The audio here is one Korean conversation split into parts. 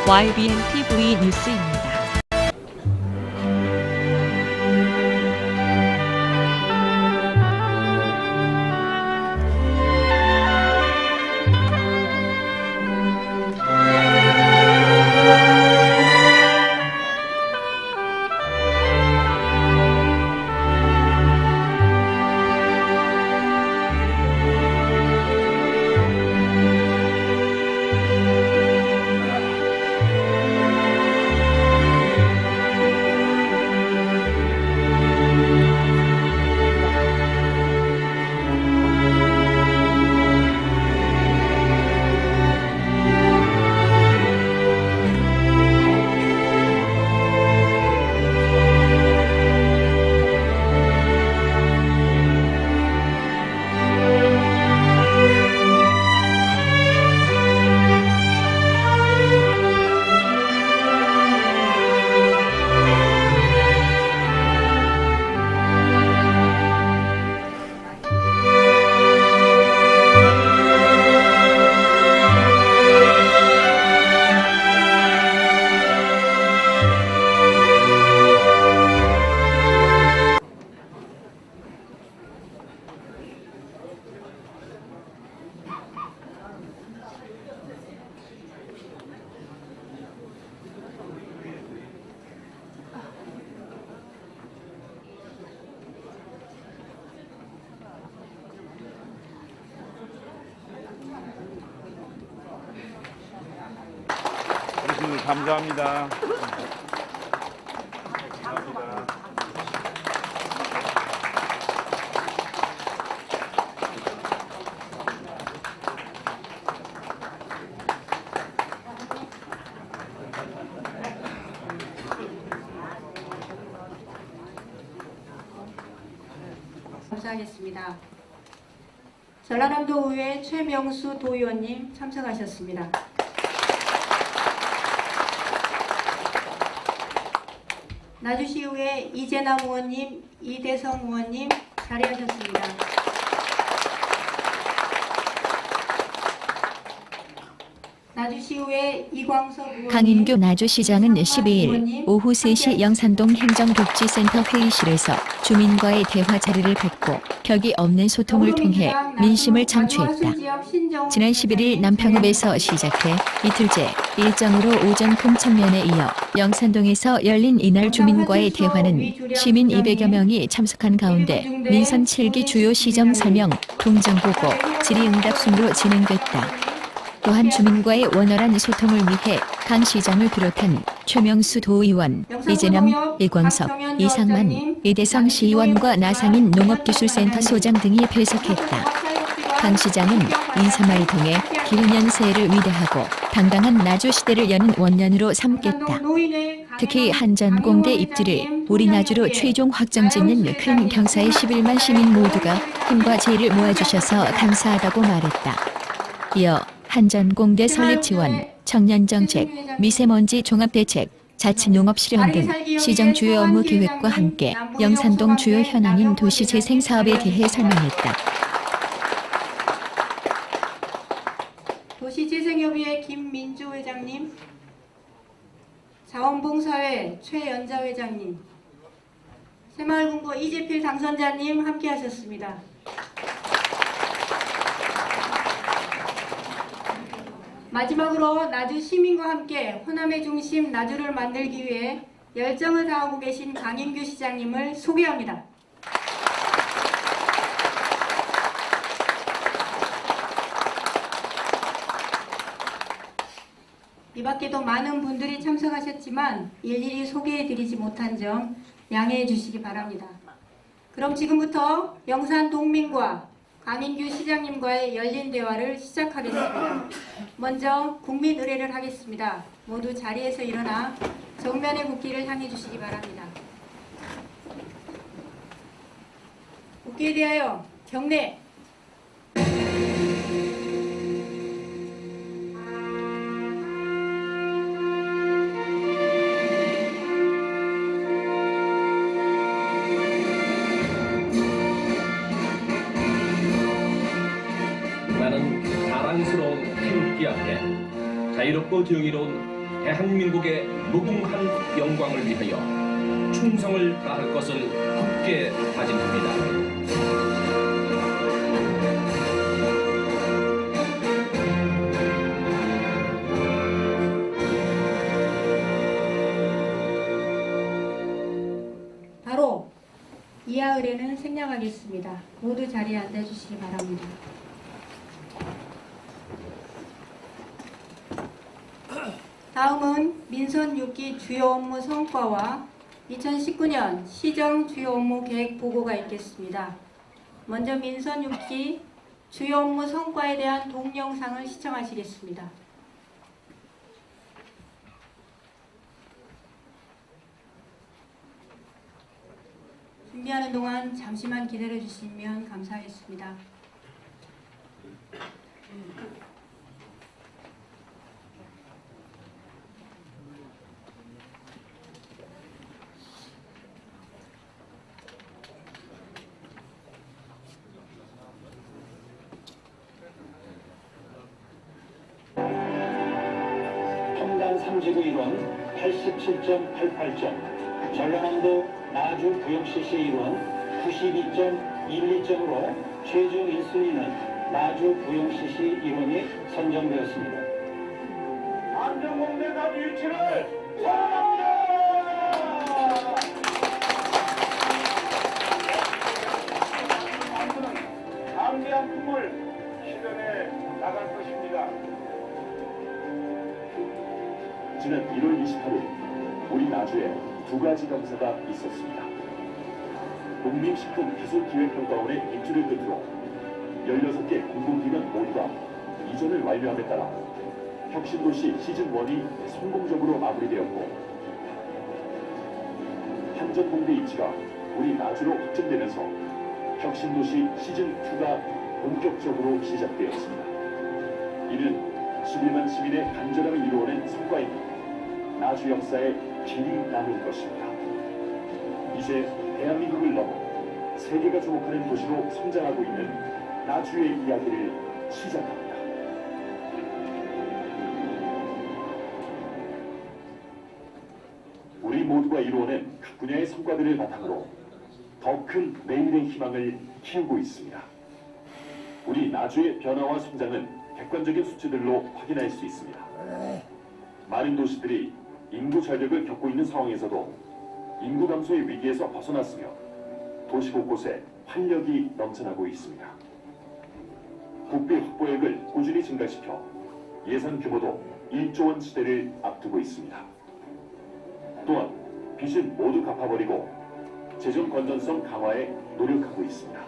YBN TV 뉴스입니다. 감사합니다. 감사하겠습니다. 전라남도의회 최명수 도의원님 참석하셨습니다. 나주시의회 이재남 의원님, 이대성 의원님 자리하셨습니다. 나주시의회 이광석 의원님, 강인규 나주시장은 12일 오후 3시 영산동 행정복지센터 회의실에서 주민과의 대화 자리를 갖고 격이 없는 소통을 통해 민심을 창취했다. 지난 11일 남평읍에서 시작해 이틀째 일정으로 오전 금천면에 이어 영산동에서 열린 이날 주민과의 대화는 시민 200여 명이 참석한 가운데 민선 7기 주요 시정 설명, 동정 보고, 질의응답 순으로 진행됐다. 또한 주민과의 원활한 소통을 위해 강 시장을 비롯한 최명수 도의원, 이재남, 이광석, 이상만, 이대성 시의원과 나상인 농업기술센터 소장 등이 배석했다. 강 시장은 인사말을 통해 기후년 새해를 위대하고 당당한 나주 시대를 여는 원년으로 삼겠다. 특히 한전공대 입지를 우리 나주로 최종 확정짓는 큰 경사의 11만 시민 모두가 힘과 지혜를 모아주셔서 감사하다고 말했다. 이어 한전공대 설립 지원, 청년정책, 미세먼지 종합대책, 자치농업 실현 등 시정 주요 업무 계획과 함께 영산동 주요 현안인 도시재생 사업에 대해 설명했다. 도시재생협의회 김민주 회장님, 자원봉사회 최연자 회장님, 새마을금고 이재필 당선자님 함께하셨습니다. 마지막으로 나주 시민과 함께 호남의 중심 나주를 만들기 위해 열정을 다하고 계신 강인규 시장님을 소개합니다. 이 밖에도 많은 분들이 참석하셨지만 일일이 소개해드리지 못한 점 양해해 주시기 바랍니다. 그럼 지금부터 영산 동민과 강인규 시장님과의 열린 대화를 시작하겠습니다. 먼저 국민 의례를 하겠습니다. 모두 자리에서 일어나 정면의 국기를 향해 주시기 바랍니다. 국기에 대하여 경례. 나는 자랑스러운 태극기 앞에 자유롭고 정의로운 대한민국의 무궁한 영광을 위하여 충성을 다할 것을 굳게 다짐합니다. 바로 이하 의례는 생략하겠습니다. 모두 자리에 앉아주시기 바랍니다. 다음은 민선 6기 주요 업무 성과와 2019년 시정 주요 업무 계획 보고가 있겠습니다. 먼저 민선 6기 주요 업무 성과에 대한 동영상을 시청하시겠습니다. 준비하는 동안 잠시만 기다려 주시면 감사하겠습니다. 평당 3지구 1원 87.88점, 전라남도 나주 부영CC 1원 92.12점으로 최종 1순위는 나주 부영CC 1원이 선정되었습니다. 안전공대단 유치를 사랑합니다. 담대한 꿈을 실현해 나갈 것입니다. 지난 1월 28일 우리 나주에 두 가지 검사가 있었습니다. 농림식품기술기획평가원의 입주를 끝으로 16개 공공기관 모두가 이전을 완료함에 따라 혁신도시 시즌1이 성공적으로 마무리되었고, 한전공대 입지가 우리 나주로 확정되면서 혁신도시 시즌2가 본격적으로 시작되었습니다. 이는 11만 시민의 간절함을 이루어낸 성과입니다. 나주 역사에 길이 남은 것입니다. 이제 대한민국을 넘어 세계가 주목하는 도시로 성장하고 있는 나주의 이야기를 시작합니다. 우리 모두가 이루어낸 각 분야의 성과들을 바탕으로 더 큰 내일의 희망을 키우고 있습니다. 우리 나주의 변화와 성장은 객관적인 수치들로 확인할 수 있습니다. 많은 도시들이 인구 절벽을 겪고 있는 상황에서도 인구 감소의 위기에서 벗어났으며 도시 곳곳에 활력이 넘쳐나고 있습니다. 국비 확보액을 꾸준히 증가시켜 예산 규모도 1조 원 시대를 앞두고 있습니다. 또한 빚은 모두 갚아버리고 재정 건전성 강화에 노력하고 있습니다.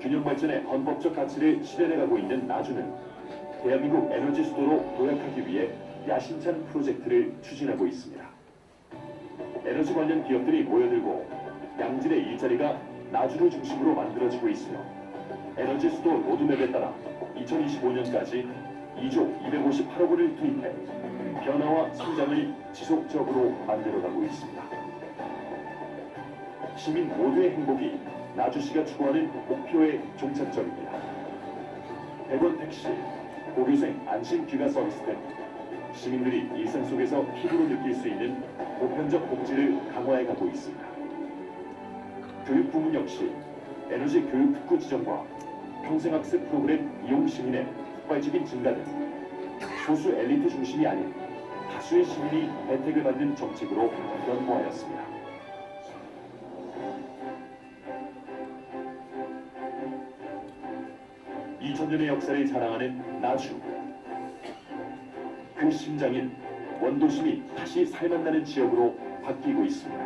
균형 발전의 헌법적 가치를 실현해가고 있는 나주는 대한민국 에너지 수도로 도약하기 위해 야심찬 프로젝트를 추진하고 있습니다. 에너지 관련 기업들이 모여들고 양질의 일자리가 나주를 중심으로 만들어지고 있으며, 에너지 수도 로드맵에 따라 2025년까지 2조 258억 원을 투입해 변화와 성장을 지속적으로 만들어가고 있습니다. 시민 모두의 행복이 나주시가 추구하는 목표의 종착점입니다. 100원 택시, 고교생 안심 귀가 서비스 등 시민들이 일상 속에서 피부로 느낄 수 있는 보편적 복지를 강화해가고 있습니다. 교육 부문 역시 에너지 교육 특구 지정과 평생학습 프로그램 이용 시민의 폭발적인 증가 등 소수 엘리트 중심이 아닌 다수의 시민이 혜택을 받는 정책으로 변화하였습니다. 2000년의 역사를 자랑하는 나주. 그 심장인 원도심이 다시 살만나는 지역으로 바뀌고 있습니다.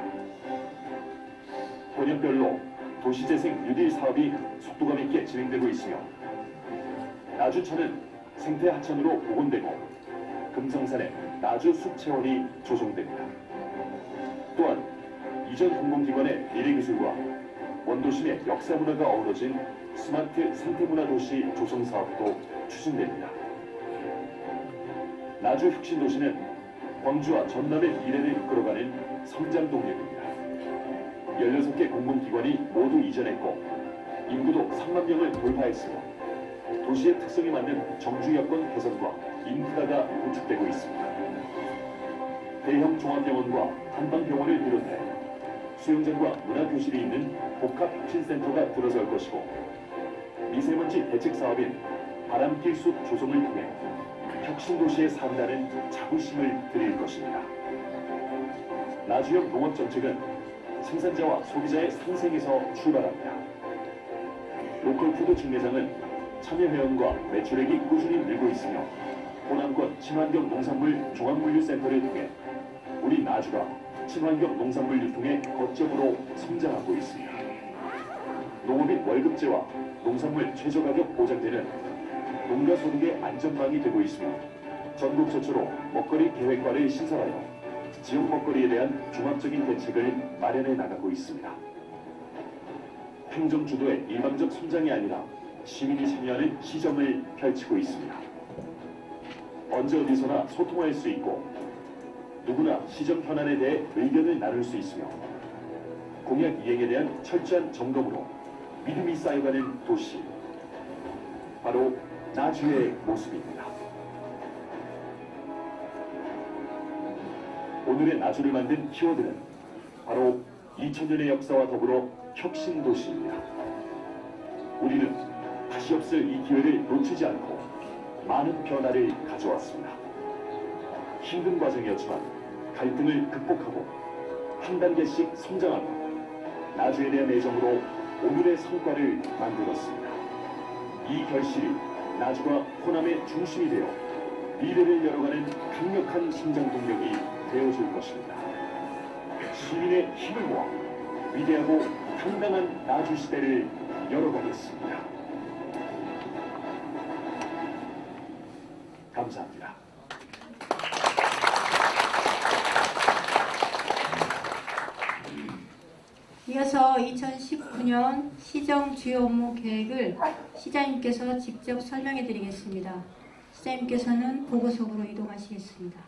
본역별로 도시재생 뉴딜 사업이 속도감 있게 진행되고 있으며, 나주천은 생태 하천으로 복원되고 금성산에 나주 숲체원이 조성됩니다. 또한 이전 공공기관의 미래기술과 원도심의 역사문화가 어우러진 스마트 생태문화도시 조성 사업도 추진됩니다. 나주 혁신도시는 광주와 전남의 미래를 이끌어가는 성장 동력입니다. 16개 공공기관이 모두 이전했고 인구도 3만 명을 돌파했으며 도시의 특성에 맞는 정주 여건 개선과 인프라가 구축되고 있습니다. 대형 종합병원과 한방병원을 비롯해 수영장과 문화교실이 있는 복합혁신센터가 들어설 것이고 미세먼지 대책 사업인 바람길 숲 조성을 통해 혁신도시에 산다는 자부심을 드릴 것입니다. 나주형 농업정책은 생산자와 소비자의 상생에서 출발합니다. 로컬푸드 직매장은 참여회원과 매출액이 꾸준히 늘고 있으며 호남권 친환경 농산물 종합물류센터를 통해 우리 나주가 친환경 농산물 유통의 거점으로 성장하고 있습니다. 농업인 월급제와 농산물 최저가격 보장제는 농가 소득의 안전망이 되고 있으며 전국 최초로 먹거리 계획과를 신설하여 지역 먹거리에 대한 종합적인 대책을 마련해 나가고 있습니다. 행정 주도의 일방적 성장이 아니라 시민이 참여하는 시정을 펼치고 있습니다. 언제 어디서나 소통할 수 있고 누구나 시정 현안에 대해 의견을 나눌 수 있으며 공약 이행에 대한 철저한 점검으로 믿음이 쌓여가는 도시, 바로 나주의 모습입니다. 오늘의 나주를 만든 키워드는 바로 2000년의 역사와 더불어 혁신도시입니다. 우리는 다시 없을 이 기회를 놓치지 않고 많은 변화를 가져왔습니다. 힘든 과정이었지만 갈등을 극복하고 한 단계씩 성장하고 나주에 대한 애정으로 오늘의 성과를 만들었습니다. 이 결실이 나주가 호남의 중심이 되어 미래를 열어가는 강력한 성장 동력이 되어줄 것입니다. 시민의 힘을 모아 위대하고 당당한 나주 시대를 열어가겠습니다. 감사합니다. 이어서 2019년 시정 주요 업무 계획을 시장님께서 직접 설명해 드리겠습니다. 시장님께서는 보고석으로 이동하시겠습니다.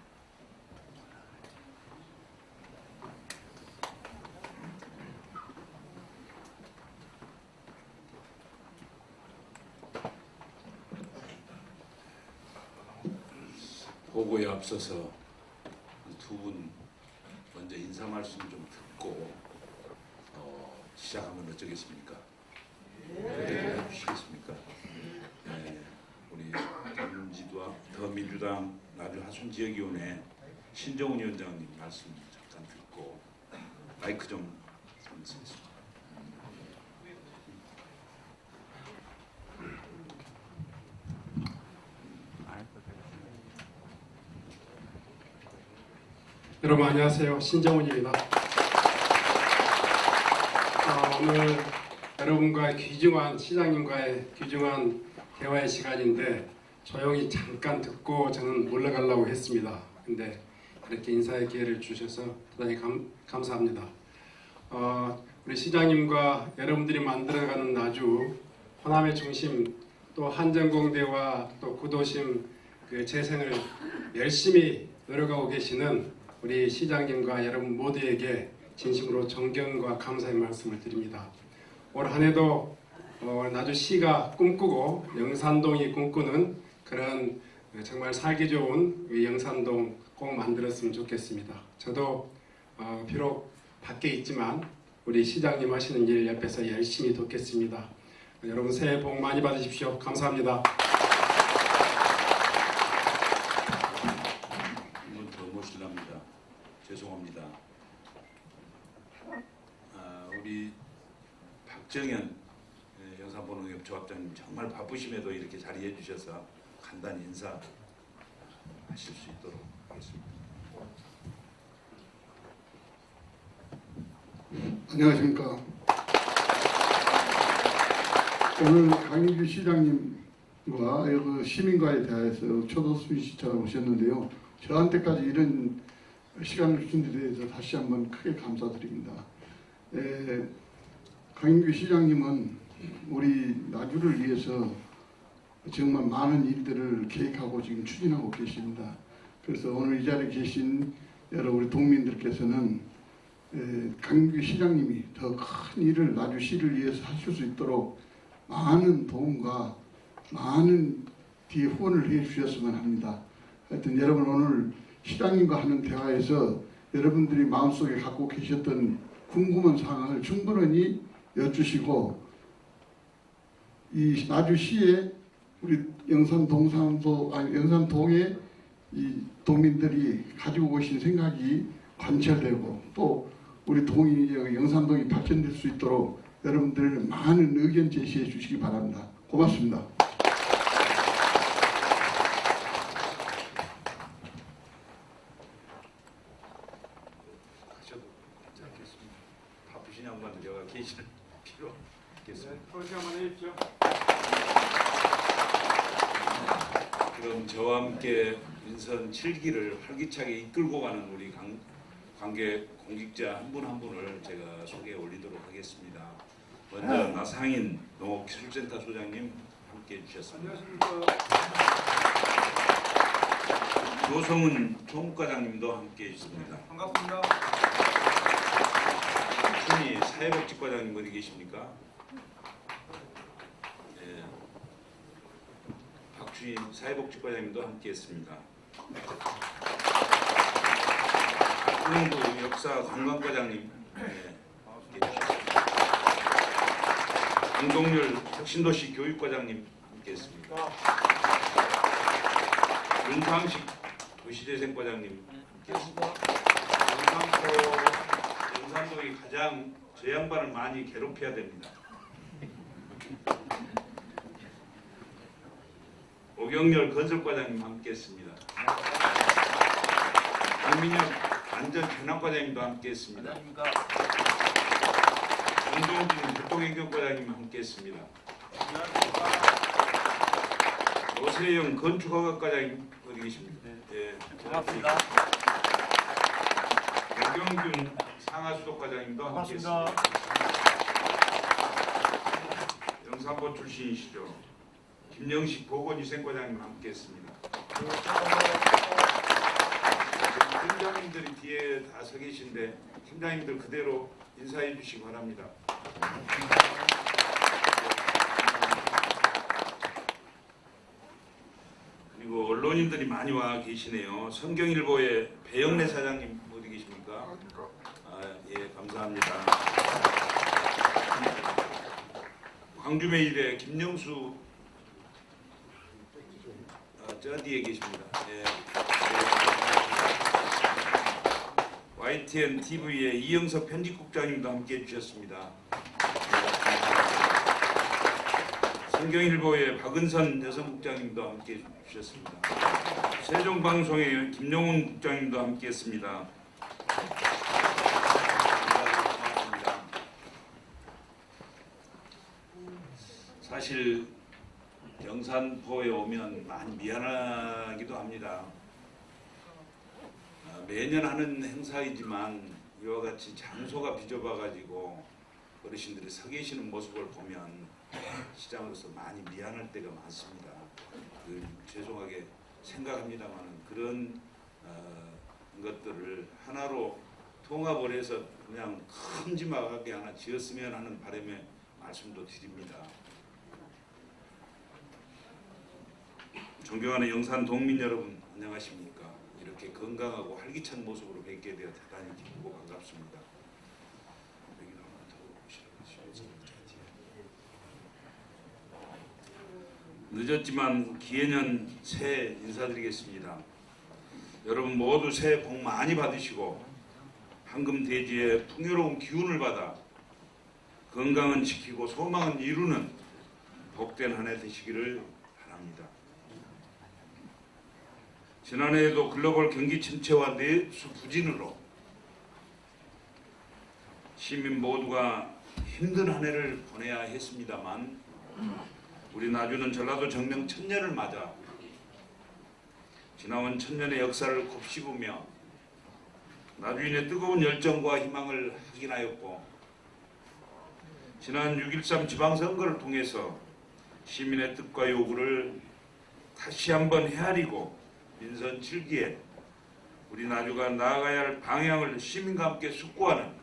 보고에 앞서서 두 분 먼저 인사 말씀 좀 듣고 시작하면 어쩌겠습니까? 네. 해주시겠습니까? 네. 우리 더민주당 나주 하순 지역위원회 신정훈 위원장님 말씀 잠깐 듣고 마이크 좀 쓰겠습니다. 여러분 안녕하세요. 신정훈입니다. 오늘 여러분과의 귀중한 시장님과의 귀중한 대화의 시간인데 조용히 잠깐 듣고 저는 올라가려고 했습니다. 근데 이렇게 인사의 기회를 주셔서 대단히 감사합니다. 우리 시장님과 여러분들이 만들어가는 나주 호남의 중심 또 한전공대와 또 구도심 그 재생을 열심히 노력하고 계시는 우리 시장님과 여러분 모두에게 진심으로 존경과 감사의 말씀을 드립니다. 올 한 해도 나주시가 꿈꾸고 영산동이 꿈꾸는 그런 정말 살기 좋은 영산동 꼭 만들었으면 좋겠습니다. 저도 비록 밖에 있지만 우리 시장님 하시는 일 옆에서 열심히 돕겠습니다. 여러분 새해 복 많이 받으십시오. 감사합니다. 한번 더 모실랍니다. 죄송합니다. 우리 박정현 영산보농협 조합장님 정말 바쁘심에도 이렇게 자리해 주셔서 간단히 인사하실 수 있도록 하겠습니다. 안녕하십니까. 오늘 강인규 시장님과 시민과에 대해서 초도수비 시차가 오셨는데요. 저한테까지 이런 시간을 주신 데 대해서 다시 한번 크게 감사드립니다. 강인규 시장님은 우리 나주를 위해서 정말 많은 일들을 계획하고 지금 추진하고 계십니다. 그래서 오늘 이 자리에 계신 여러 우리 동민들께서는 강인규 시장님이 더 큰 일을 나주시를 위해서 하실 수 있도록 많은 도움과 많은 뒤에 후원을 해 주셨으면 합니다. 하여튼 여러분 오늘 시장님과 하는 대화에서 여러분들이 마음속에 갖고 계셨던 궁금한 사항을 충분히 여쭈시고 이 나주시에 우리 영산동의 이 동민들이 가지고 오신 생각이 관철되고 또 우리 영산동이 발전될 수 있도록 여러분들 많은 의견 제시해 주시기 바랍니다. 고맙습니다. 하셔도 괜찮겠습니다. 바쁘신 양반들 여가 계시는 필요 없겠습니다. 그럼 저와 함께 민선 7기를 활기차게 이끌고 가는 우리 관계 공직자 한 분 한 분을 제가 소개해 올리도록 하겠습니다. 먼저 나상인 농업기술센터 소장님 함께해 주셨습니다. 안녕하십니까. 조성은 총과장님도 함께해 주셨습니다. 반갑습니다. 순이 사회복지과장님 어디 계십니까? 네. 박주희 사회복지과장님도 함께했습니다. 박근홍도 역사관광과장님 강동열 혁신도시 교육과장님 함께했습니다. 윤상식 도시재생과장님 함께했습니다. 영산동이 가장 저 양반을 많이 괴롭혀야 됩니다. 오경렬 건설과장님 함께했습니다. 강민혁 안전현황과장님도 함께했습니다. 정동진 교통행정과장님 함께했습니다. 오세영 건축허가과장님 어디 계십니까? 네, 반갑습니다. 백경준 상하수도과장님도 함께했습니다. 영산고 출신이시죠. 김영식 보건위생과장님 함께했습니다. 팀장님들이 뒤에 다 서 계신데 팀장님들 그대로 인사해 주시기 바랍니다. 그리고 언론인들이 많이 와 계시네요. 성경일보의 배영래 사장님 어디 계십니까? 예, 감사합니다. 광주매일의 김영수 저 뒤에 계십니다. 예. YTN TV의 이영석 편집국장님도 함께해 주셨습니다. 성경일보의 박은선 여성국장님도 함께해 주셨습니다. 세종방송의 김용훈 국장님도 함께했습니다. 고맙습니다. 사실 영산포에 오면 많이 미안하기도 합니다. 매년 하는 행사이지만 이와 같이 장소가 비좁아가지고 어르신들이 서 계시는 모습을 보면 시장으로서 많이 미안할 때가 많습니다. 죄송하게 생각합니다만 그런 것들을 하나로 통합을 해서 그냥 큼지막하게 하나 지었으면 하는 바람에 말씀도 드립니다. 존경하는 영산 동민 여러분 안녕하십니까? 이렇게 건강하고 활기찬 모습으로 뵙게 되어 대단히 기쁘고 반갑습니다. 늦었지만 기해년 새해 인사드리겠습니다. 여러분 모두 새해 복 많이 받으시고 황금돼지의 풍요로운 기운을 받아 건강은 지키고 소망은 이루는 복된 한 해 되시기를 바랍니다. 지난해에도 글로벌 경기 침체와 내수 부진으로 시민 모두가 힘든 한 해를 보내야 했습니다만 우리 나주는 전라도 정명 1000년을 맞아 지나온 1000년의 역사를 곱씹으며 나주인의 뜨거운 열정과 희망을 확인하였고 지난 6.13 지방선거를 통해서 시민의 뜻과 요구를 다시 한번 헤아리고 민선 7기에 우리 나주가 나아가야 할 방향을 시민과 함께 숙고하는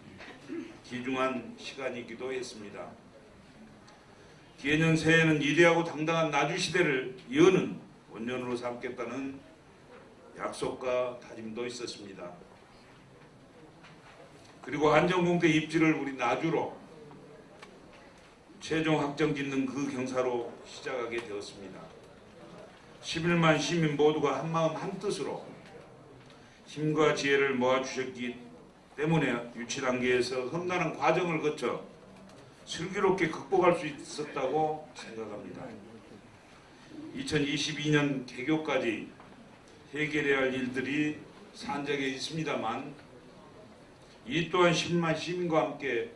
귀중한 시간이기도 했습니다. 기해년 새해는 위대하고 당당한 나주 시대를 여는 원년으로 삼겠다는 약속과 다짐도 있었습니다. 그리고 한정공대 입지를 우리 나주로 최종 확정 짓는 그 경사로 시작하게 되었습니다. 11만 시민 모두가 한마음 한뜻으로 힘과 지혜를 모아주셨기 때문에 유치 단계에서 험난한 과정을 거쳐 슬기롭게 극복할 수 있었다고 생각합니다. 2022년 개교까지 해결해야 할 일들이 산적에 있습니다만 이 또한 10만 시민과 함께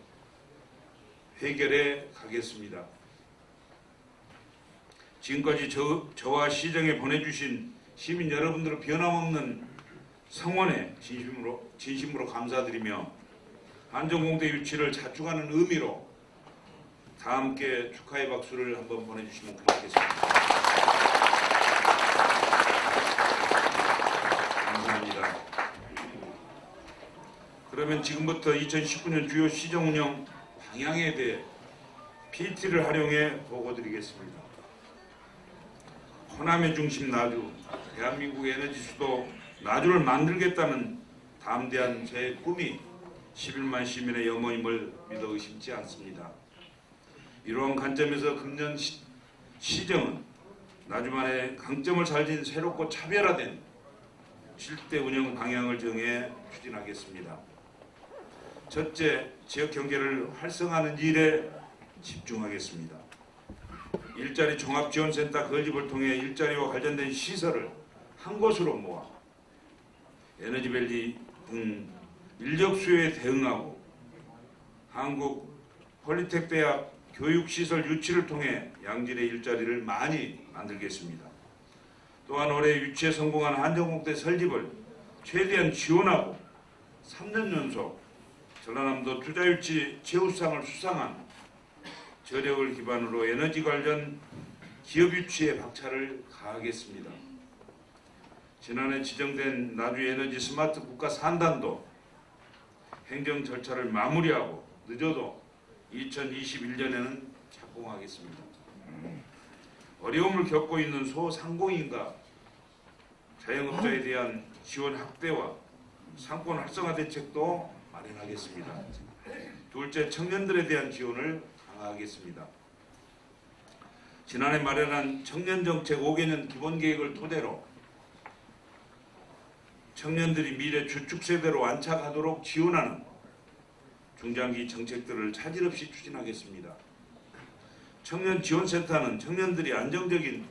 해결해 가겠습니다. 지금까지 저와 시정에 보내주신 시민 여러분들의 변함없는 성원에 진심으로 감사드리며 한정공대 유치를 자축하는 의미로 다 함께 축하의 박수를 한번 보내주시면 고맙겠습니다. 감사합니다. 그러면 지금부터 2019년 주요 시정 운영 방향에 대해 PT를 활용해 보고드리겠습니다. 호남의 중심 나주, 대한민국의 에너지 수도 나주를 만들겠다는 담대한 제 꿈이 11만 시민의 염원임을 믿어 의심치 않습니다. 이러한 관점에서 금년 시정은 나주만의 강점을 살린 새롭고 차별화된 7대 운영 방향을 정해 추진하겠습니다. 첫째, 지역 경제를 활성화하는 일에 집중하겠습니다. 일자리 종합지원센터 건립을 통해 일자리와 관련된 시설을 한 곳으로 모아 에너지밸리 등 인력 수요에 대응하고 한국 폴리텍대학 교육시설 유치를 통해 양질의 일자리를 많이 만들겠습니다. 또한 올해 유치에 성공한 한정공대 설립을 최대한 지원하고 3년 연속 전라남도 투자유치 최우수상을 수상한 저력을 기반으로 에너지 관련 기업 유치에 박차를 가하겠습니다. 지난해 지정된 나주 에너지 스마트 국가 산단도 행정 절차를 마무리하고 늦어도 2021년에는 착공하겠습니다. 어려움을 겪고 있는 소상공인과 자영업자에 대한 지원 확대와 상권 활성화 대책도 마련하겠습니다. 둘째, 청년들에 대한 지원을 강화하겠습니다. 지난해 마련한 청년정책 5개년 기본계획을 토대로 청년들이 미래 주축세대로 안착하도록 지원하는 중장기 정책들을 차질 없이 추진하겠습니다. 청년지원센터는 청년들이 안정적인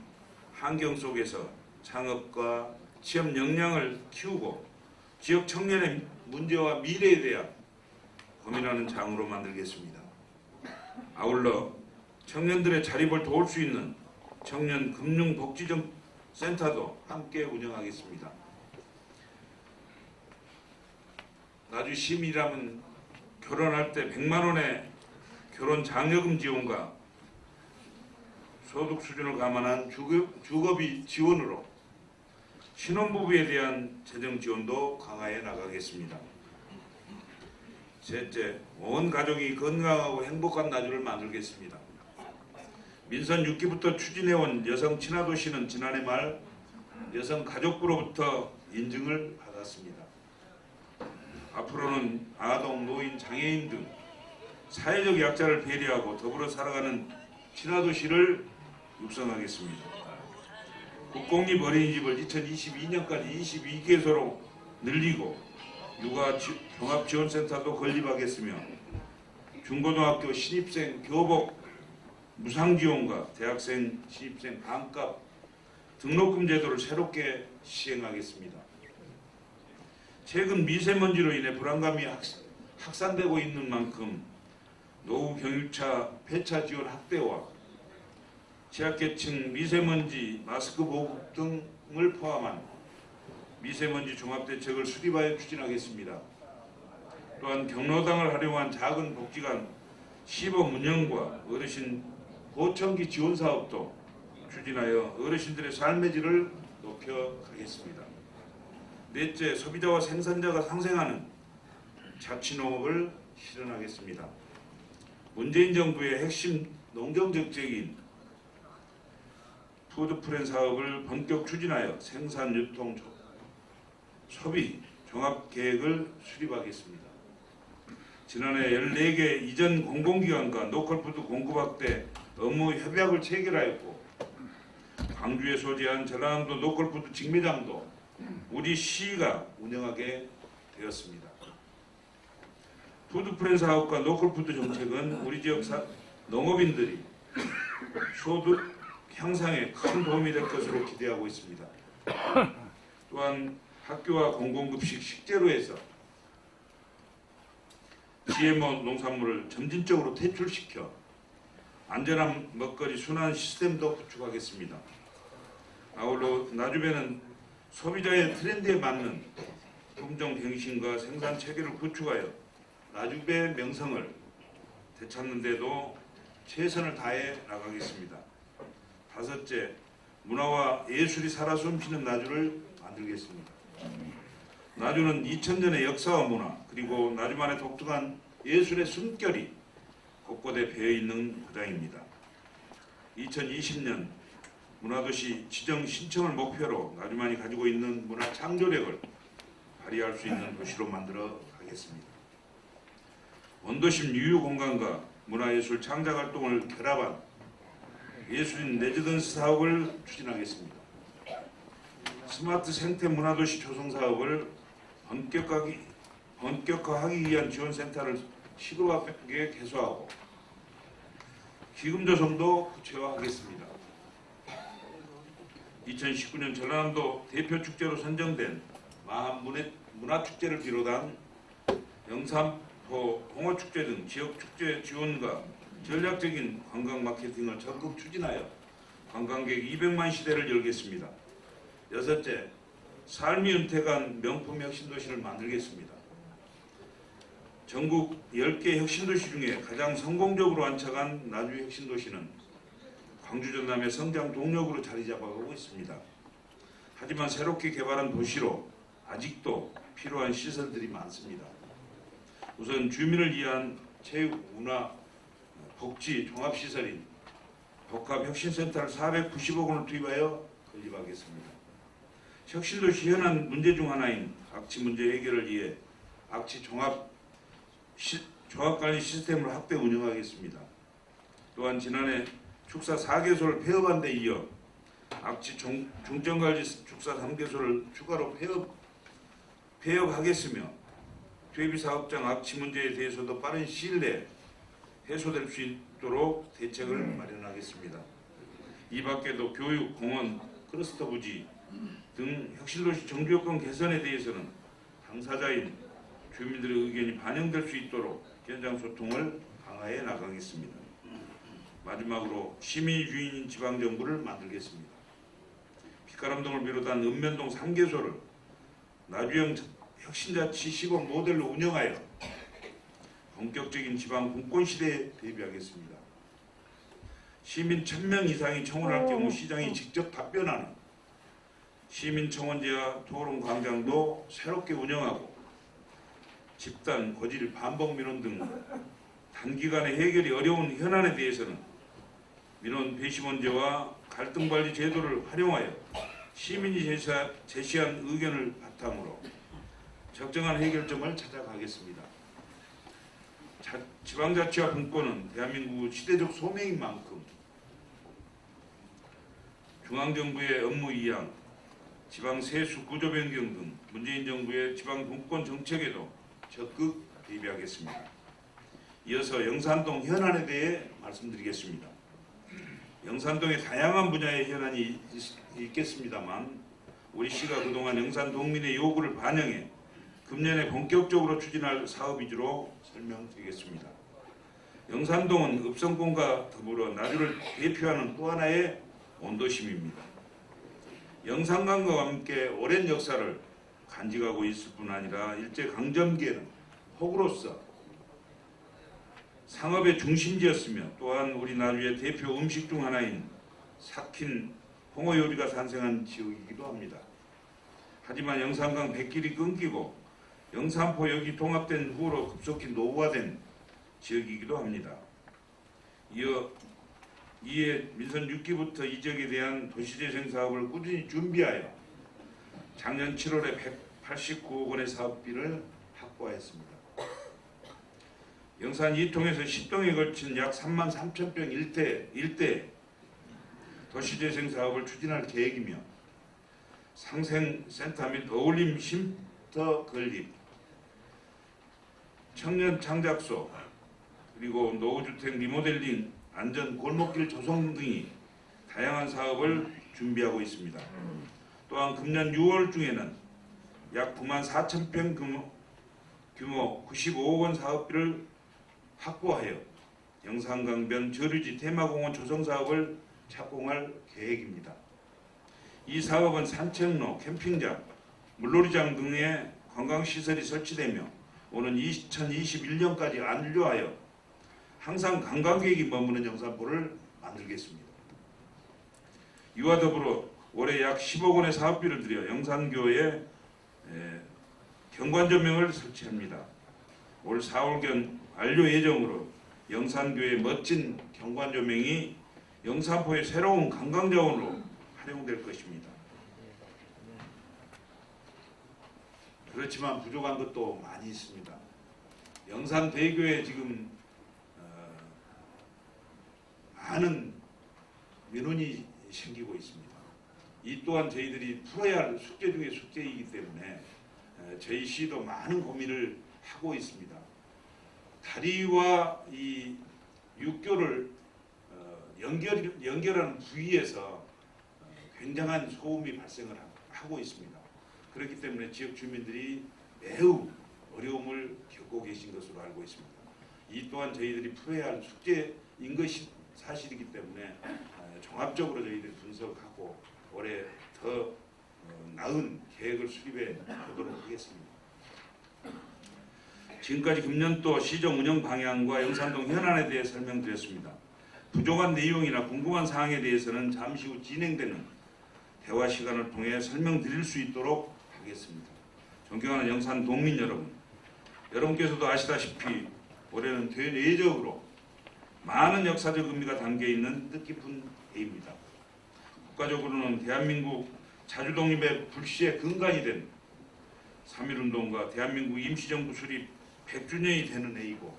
환경 속에서 창업과 취업 역량을 키우고 지역 청년의 문제와 미래에 대한 고민하는 장으로 만들겠습니다. 아울러 청년들의 자립을 도울 수 있는 청년 금융복지센터도 함께 운영하겠습니다. 나주 시민이라면 결혼할 때 100만 원의 결혼 장려금 지원과 소득 수준을 감안한 주거비 지원으로 신혼부부에 대한 재정 지원도 강화해 나가겠습니다. 셋째, 온 가족이 건강하고 행복한 나주를 만들겠습니다. 민선 6기부터 추진해온 여성 친화도시는 지난해 말 여성가족부로부터 인증을 받았습니다. 앞으로는 아동, 노인, 장애인 등 사회적 약자를 배려하고 더불어 살아가는 친화도시를 육성하겠습니다. 국공립 어린이집을 2022년까지 22개소로 늘리고 육아 종합지원센터도 건립하겠으며 중고등학교 신입생 교복 무상지원과 대학생 신입생 반값 등록금 제도를 새롭게 시행하겠습니다. 최근 미세먼지로 인해 불안감이 확산되고 있는 만큼 노후 경유차 폐차 지원 확대와 취약계층 미세먼지 마스크 보급 등을 포함한 미세먼지 종합대책을 수립하여 추진하겠습니다. 또한 경로당을 활용한 작은 복지관 시범 운영과 어르신 보청기 지원 사업도 추진하여 어르신들의 삶의 질을 높여가겠습니다. 넷째, 소비자와 생산자가 상생하는 자치농업을 실현하겠습니다. 문재인 정부의 핵심 농경정책인 푸드프렌 사업을 본격 추진하여 생산, 유통, 소비 종합계획을 수립하겠습니다. 지난해 14개 이전 공공기관과 노컬푸드 공급 확대 업무 협약을 체결하였고 광주에 소재한 전라남도 노컬푸드 직매장도 우리 시가 운영하게 되었습니다. 푸드프렌 사업과 노컬푸드 정책은 우리 지역 농업인들이 소득 향상에 큰 도움이 될 것으로 기대하고 있습니다. 또한 학교와 공공급식 식재료에서 GMO 농산물을 점진적으로 퇴출시켜 안전한 먹거리 순환 시스템도 구축하겠습니다. 아울러 나주배는 소비자의 트렌드에 맞는 품종 갱신과 생산 체계를 구축하여 나주배 명성을 되찾는 데도 최선을 다해 나가겠습니다. 다섯째, 문화와 예술이 살아 숨쉬는 나주를 만들겠습니다. 나주는 2000년의 역사와 문화 그리고 나주만의 독특한 예술의 숨결이 곳곳에 배어있는 고장입니다. 2020년 문화도시 지정 신청을 목표로 나주만이 가지고 있는 문화 창조력을 발휘할 수 있는 도시로 만들어 가겠습니다. 원도심 유휴공간과 문화예술 창작활동을 결합한 예술인 레지던스 사업을 추진하겠습니다. 스마트 생태 문화도시 조성 사업을 본격화하기 위한 지원센터를 시급하게 개소하고 기금 조성도 구체화하겠습니다. 2019년 전라남도 대표 축제로 선정된 마한 문화축제를 비롯한 영산포 홍어축제 등 지역 축제 지원과 전략적인 관광 마케팅을 적극 추진하여 관광객 200만 시대를 열겠습니다. 여섯째, 삶이 은퇴간 명품 혁신도시를 만들겠습니다. 전국 10개 혁신도시 중에 가장 성공적으로 안착한 나주 혁신도시는 광주 전남의 성장 동력으로 자리 잡아가고 있습니다. 하지만 새롭게 개발한 도시로 아직도 필요한 시설들이 많습니다. 우선 주민을 위한 체육, 문화, 복지 종합시설인 복합혁신센터를 490억 원을 투입하여 건립하겠습니다. 혁신도시 현안 문제 중 하나인 악취 문제 해결을 위해 악취 종합관리 시스템을 확대 운영하겠습니다. 또한 지난해 축사 4개소를 폐업한 데 이어 악취 중점관리 축사 3개소를 추가로 폐업하겠으며 퇴비사업장 악취 문제에 대해서도 빠른 시일 내에 해소될 수 있도록 대책을 마련하겠습니다. 이 밖에도 교육, 공원, 클러스터 부지 등 혁신도시 정주여건 개선에 대해서는 당사자인 주민들의 의견이 반영될 수 있도록 현장 소통을 강화해 나가겠습니다. 마지막으로 시민주의인 지방정부를 만들겠습니다. 빛가람 등을 비롯한 읍면동 3개소를 나주형 혁신자치 시범 모델로 운영하여 본격적인 지방 분권시대에 대비하겠습니다. 시민 1000명 이상이 청원할 경우 시장이 직접 답변하는 시민청원제와 토론광장도 새롭게 운영하고 집단, 고질, 반복 민원 등 단기간에 해결이 어려운 현안에 대해서는 민원 배심원제와 갈등관리 제도를 활용하여 시민이 제시한 의견을 바탕으로 적정한 해결점을 찾아가겠습니다. 지방자치와 분권은 대한민국 시대적 소명인 만큼 중앙정부의 업무 이양, 지방 세수 구조 변경 등 문재인 정부의 지방 분권 정책에도 적극 대비하겠습니다. 이어서 영산동 현안에 대해 말씀드리겠습니다. 영산동의 다양한 분야의 현안이 있겠습니다만 우리 시가 그동안 영산동민의 요구를 반영해 금년에 본격적으로 추진할 사업 위주로 설명드리겠습니다. 영산동은 읍성군과 더불어 나주를 대표하는 또 하나의 원도심입니다. 영산강과 함께 오랜 역사를 간직하고 있을 뿐 아니라 일제강점기에는 호구로서 상업의 중심지였으며 또한 우리 나주의 대표 음식 중 하나인 삭힌 홍어 요리가 탄생한 지역이기도 합니다. 하지만 영산강 뱃길이 끊기고 영산포역이 통합된 후로 급속히 노후화된 지역이기도 합니다. 이에 민선 6기부터 이 지역에 대한 도시재생 사업을 꾸준히 준비하여 작년 7월에 89억 원의 사업비를 확보하였습니다. 영산 2통에서 10동에 걸친 약 3만 3천 평 일대 도시재생 사업을 추진할 계획이며 상생센터 및 어울림 쉼터 건립, 청년 창작소, 그리고 노후주택 리모델링, 안전 골목길 조성 등이 다양한 사업을 준비하고 있습니다. 또한 금년 6월 중에는 약 9만 4천 평 규모 95억 원 사업비를 확보하여 영산강변 저류지 테마공원 조성 사업을 착공할 계획입니다. 이 사업은 산책로, 캠핑장, 물놀이장 등의 관광시설이 설치되며 오는 2021년까지 완료하여 항상 관광객이 머무는 영산포를 만들겠습니다. 이와 더불어 올해 약 10억 원의 사업비를 들여 영산교에 경관조명을 설치합니다. 올 4월경 완료 예정으로 영산교의 멋진 경관조명이 영산포의 새로운 관광자원으로 활용될 것입니다. 그렇지만 부족한 것도 많이 있습니다. 영산대교에 지금 많은 민원이 생기고 있습니다. 이 또한 저희들이 풀어야 할 숙제 중에 숙제이기 때문에 저희 시도 많은 고민을 하고 있습니다. 다리와 이 육교를 연결하는 부위에서 굉장한 소음이 발생을 하고 있습니다. 그렇기 때문에 지역 주민들이 매우 어려움을 겪고 계신 것으로 알고 있습니다. 이 또한 저희들이 풀어야 할 숙제인 것이 사실이기 때문에 종합적으로 저희들이 분석하고 올해 더 나은 계획을 수립해 보도록 하겠습니다. 지금까지 금년도 시정 운영 방향과 영산동 현안에 대해 설명드렸습니다. 부족한 내용이나 궁금한 사항에 대해서는 잠시 후 진행되는 대화 시간을 통해 설명드릴 수 있도록 하겠습니다. 존경하는 영산동민 여러분, 여러분께서도 아시다시피 올해는 대내적으로 많은 역사적 의미가 담겨있는 뜻깊은 해입니다. 국가적으로는 대한민국 자주독립의 불시의 근간이 된 3.1운동과 대한민국 임시정부 수립 100주년이 되는 해이고,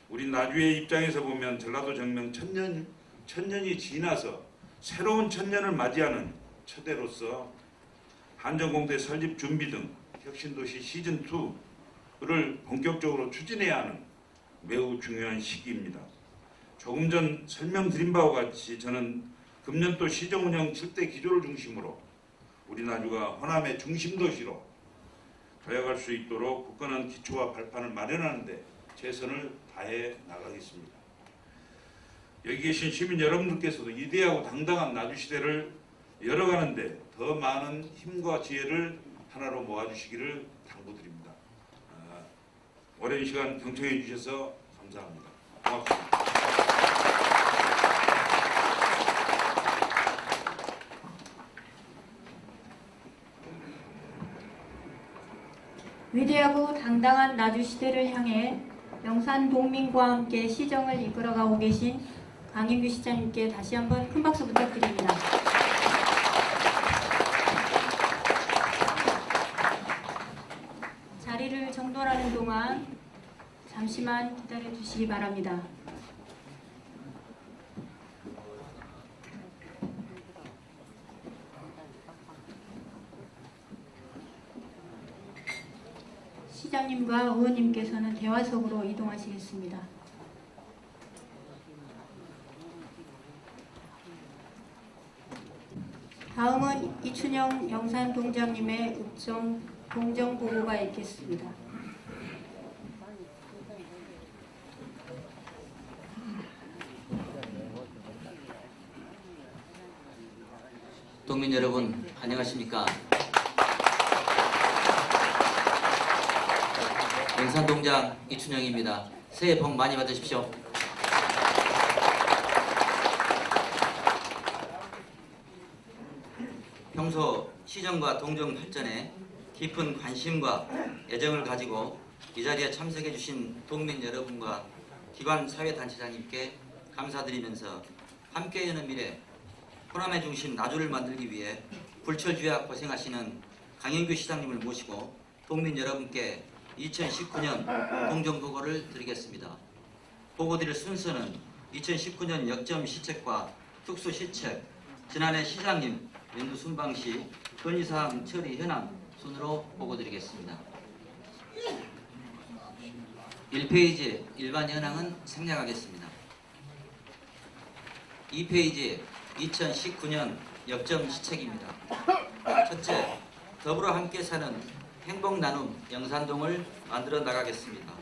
우리 나주의 입장에서 보면 전라도 정명 천년이 지나서 새로운 천년을 맞이하는 첫 해로서 한전공대 설립 준비 등 혁신도시 시즌2를 본격적으로 추진해야 하는 매우 중요한 시기입니다. 조금 전 설명드린 바와 같이 저는 금년도 시정운영 7대 기조를 중심으로 우리 나주가 호남의 중심도시로 도약할 수 있도록 굳건한 기초와 발판을 마련하는 데 최선을 다해 나가겠습니다. 여기 계신 시민 여러분들께서도 위대하고 당당한 나주시대를 열어가는 데 더 많은 힘과 지혜를 하나로 모아주시기를 당부드립니다. 오랜 시간 경청해 주셔서 감사합니다. 고맙습니다. 위대하고 당당한 나주시대를 향해 영산동민과 함께 시정을 이끌어가고 계신 강인규 시장님께 다시 한번 큰 박수 부탁드립니다. 자리를 정돈하는 동안 잠시만 기다려 주시기 바랍니다. 시장님과 의원님께서는 대화석으로 이동하시겠습니다. 다음은 이춘영 영산동장님의 공정보고가 있겠습니다. 동민 여러분 안녕하십니까? 영산동장 이춘영입니다. 새해 복 많이 받으십시오. 평소 시정과 동정 발전에 깊은 관심과 애정을 가지고 이 자리에 참석해 주신 동민 여러분과 기관 사회단체장님께 감사드리면서 함께 여는 미래 호남의 중심 나주를 만들기 위해 불철주야 고생하시는 강인규 시장님을 모시고 동민 여러분께 2019년 공정보고를 드리겠습니다. 보고 드릴 순서는 2019년 역점 시책과 특수 시책, 지난해 시장님 연두 순방 시 건의사항 처리 현황 순으로 보고 드리겠습니다. 1페이지 일반 현황은 생략하겠습니다. 2페이지 2019년 역점 시책입니다. 첫째, 더불어 함께 사는 행복나눔 영산동을 만들어 나가겠습니다.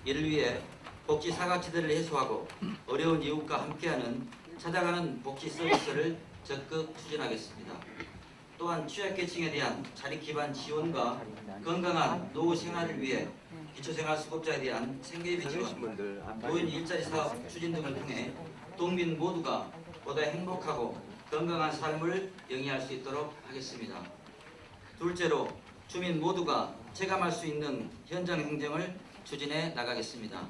이를 위해 복지 사각지대를 해소하고 어려운 이웃과 함께하는 찾아가는 복지 서비스를 적극 추진하겠습니다. 또한 취약계층에 대한 자립 기반 지원과 건강한 노후 생활을 위해 기초생활수급자에 대한 생계비 지원, 노인 일자리 사업 추진 등을 통해 동민 모두가 보다 행복하고 건강한 삶을 영위할 수 있도록 하겠습니다. 둘째로 주민 모두가 체감할 수 있는 현장 행정을 추진해 나가겠습니다.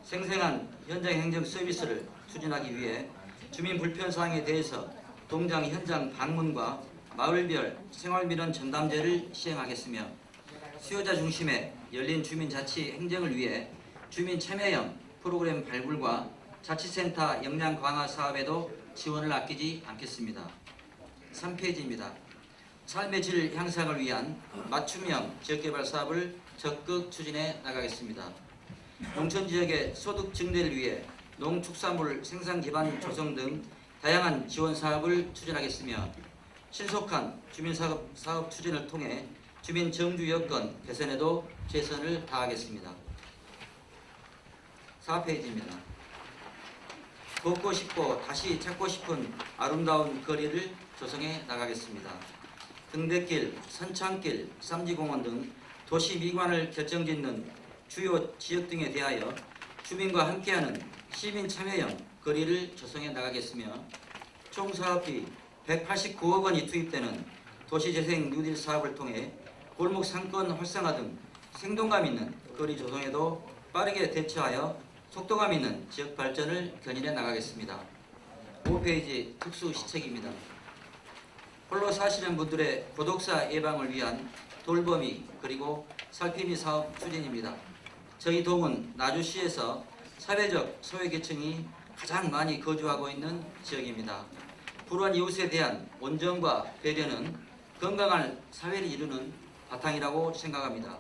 생생한 현장 행정 서비스를 추진하기 위해 주민 불편사항에 대해서 동장 현장 방문과 마을별 생활민원 전담제를 시행하겠으며 수요자 중심의 열린 주민자치 행정을 위해 주민 참여형 프로그램 발굴과 자치센터 역량 강화 사업에도 지원을 아끼지 않겠습니다. 3페이지입니다. 삶의 질 향상을 위한 맞춤형 지역개발 사업을 적극 추진해 나가겠습니다. 농촌지역의 소득 증대를 위해 농축산물 생산 기반 조성 등 다양한 지원 사업을 추진하겠으며 신속한 주민사업 추진을 통해 주민 정주 여건 개선에도 최선을 다하겠습니다. 4페이지입니다. 걷고 싶고 다시 찾고 싶은 아름다운 거리를 조성해 나가겠습니다. 등대길, 선창길, 쌈지공원 등 도시 미관을 결정짓는 주요 지역 등에 대하여 주민과 함께하는 시민 참여형 거리를 조성해 나가겠으며 총 사업비 189억 원이 투입되는 도시재생 뉴딜 사업을 통해 골목 상권 활성화 등 생동감 있는 거리 조성에도 빠르게 대처하여 속도감 있는 지역 발전을 견인해 나가겠습니다. 5페이지 특수 시책입니다. 홀로 사시는 분들의 고독사 예방을 위한 돌보미 그리고 살피미 사업 추진입니다. 저희 동은 나주시에서 사회적 소외계층이 가장 많이 거주하고 있는 지역입니다. 불우한 이웃에 대한 온정과 배려는 건강한 사회를 이루는 바탕이라고 생각합니다.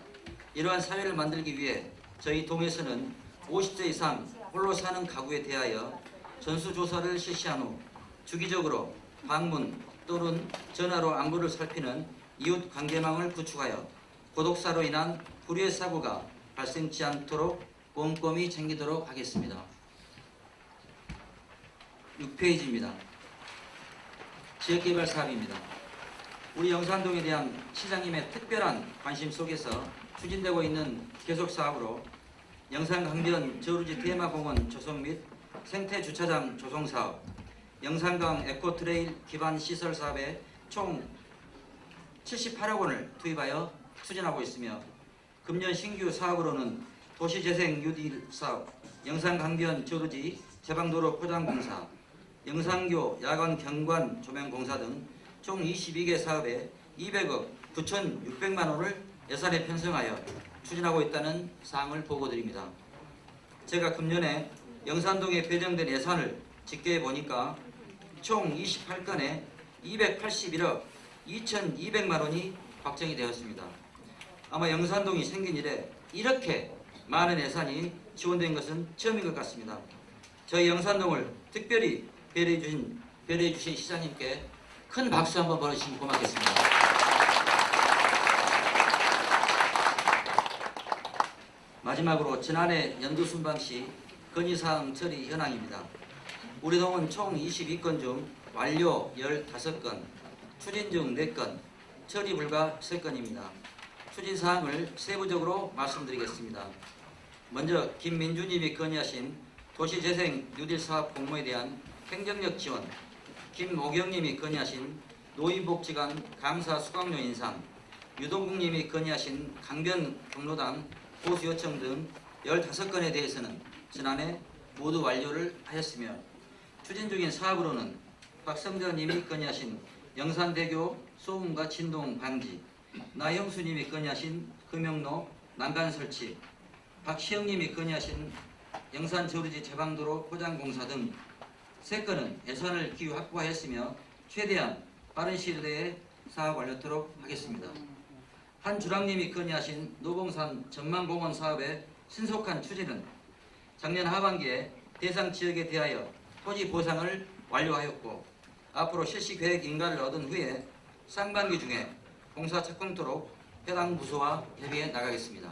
이러한 사회를 만들기 위해 저희 동에서는 50세 이상 홀로 사는 가구에 대하여 전수조사를 실시한 후 주기적으로 방문 또는 전화로 안부를 살피는 이웃 관계망을 구축하여 고독사로 인한 불의의 사고가 발생치 않도록 꼼꼼히 챙기도록 하겠습니다. 6페이지입니다. 지역개발 사업입니다. 우리 영산동에 대한 시장님의 특별한 관심 속에서 추진되고 있는 계속 사업으로 영산강변 저루지 테마공원 조성 및 생태주차장 조성 사업, 영산강 에코트레일 기반 시설 사업에 총 78억 원을 투입하여 추진하고 있으며 금년 신규 사업으로는 도시재생 뉴딜 사업, 영산강변 저루지 제방도로 포장공사, 영산교 야간 경관 조명공사 등 총 22개 사업에 200억 9,600만 원을 예산에 편성하여 추진하고 있다는 사항을 보고드립니다. 제가 금년에 영산동에 배정된 예산을 집계해 보니까 총 28건에 281억 2,200만 원이 확정이 되었습니다. 아마 영산동이 생긴 이래 이렇게 많은 예산이 지원된 것은 처음인 것 같습니다. 저희 영산동을 특별히 배려해 주신 시장님께 큰 박수 한번 보내주시면 고맙겠습니다. 마지막으로 지난해 연두순방 시 건의사항 처리 현황입니다. 우리 동은 총 22건 중 완료 15건, 추진 중 4건, 처리 불가 3건입니다. 추진사항을 세부적으로 말씀드리겠습니다. 먼저 김민주님이 건의하신 도시재생 뉴딜 사업 공모에 대한 행정력 지원, 김오경님이 건의하신 노인복지관 강사 수강료 인상, 유동국님이 건의하신 강변 경로당 보수 요청 등 15건에 대해서는 지난해 모두 완료를 하였으며 추진 중인 사업으로는 박성전님이 건의하신 영산대교 소음과 진동 방지, 나형수님이 건의하신 금영로 난간 설치, 박시영님이 건의하신 영산 저루지 제방도로 포장공사 등 3건은 예산을 기후 확보하였으며 최대한 빠른 시일 내에 사업 완료토록 하겠습니다. 한주랑님이 건의하신 노봉산 전망공원 사업의 신속한 추진은 작년 하반기에 대상 지역에 대하여 토지 보상을 완료하였고 앞으로 실시 계획 인가를 얻은 후에 상반기 중에 공사 착공토록 해당 부서와 협의해 나가겠습니다.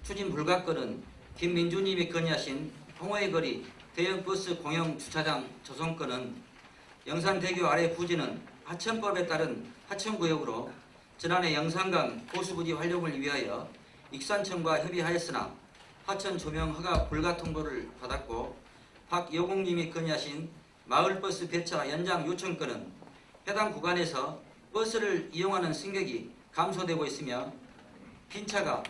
추진 불가건은 김민주님이 건의하신 홍어의 거리 대형 버스 공영 주차장 조성건은 영산대교 아래 부지는 하천법에 따른 하천구역으로 지난해 영산강 보수부지 활용을 위하여 익산청과 협의하였으나 하천 조명 허가 불가 통보를 받았고 박여공님이 건의하신 마을버스 배차 연장 요청건은 해당 구간에서 버스를 이용하는 승객이 감소되고 있으며 빈차가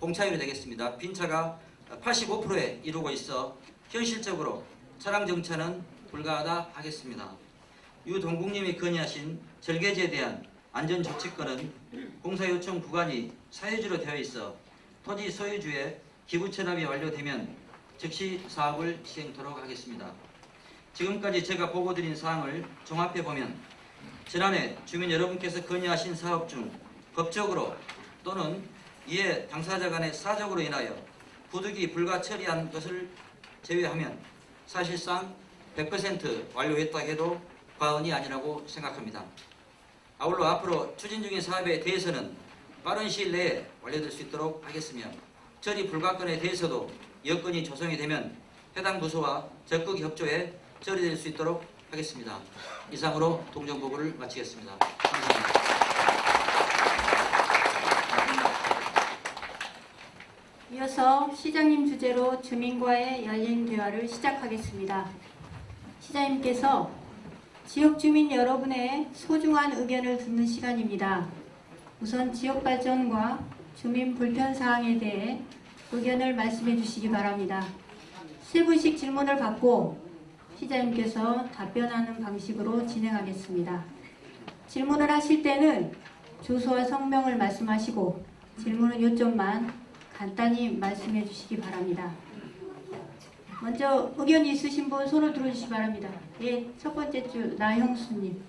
공차율이 되겠습니다. 빈차가 85%에 이루고 있어 현실적으로 차량 정차는 불가하다 하겠습니다. 유동국님이 건의하신 절개지에 대한 안전조치권은 공사요청 구간이 사유지로 되어 있어 토지 소유주의 기부천합이 완료되면 즉시 사업을 시행토록 하겠습니다. 지금까지 제가 보고드린 사항을 종합해보면 지난해 주민 여러분께서 건의하신 사업 중 법적으로 또는 이에 당사자 간의 사적으로 인하여 부득이 불가 처리한 것을 제외하면 사실상 100% 완료했다 해도 과언이 아니라고 생각합니다. 아울러 앞으로 추진 중인 사업에 대해서는 빠른 시일 내에 완료될 수 있도록 하겠으며 처리 불가건에 대해서도 여건이 조성이 되면 해당 부서와 적극 협조해 처리될 수 있도록 하겠습니다. 이상으로 동정보고를 마치겠습니다. 감사합니다. 이어서 시장님 주재로 주민과의 열린 대화를 시작하겠습니다. 시장님께서 지역 주민 여러분의 소중한 의견을 듣는 시간입니다. 우선 지역 발전과 주민 불편 사항에 대해 의견을 말씀해 주시기 바랍니다. 3분씩 질문을 받고 시장님께서 답변하는 방식으로 진행하겠습니다. 질문을 하실 때는 주소와 성명을 말씀하시고 질문은 요점만 간단히 말씀해 주시기 바랍니다. 먼저 의견이 있으신 분 손을 들어주시기 바랍니다. 예, 첫 번째 줄 나형수님.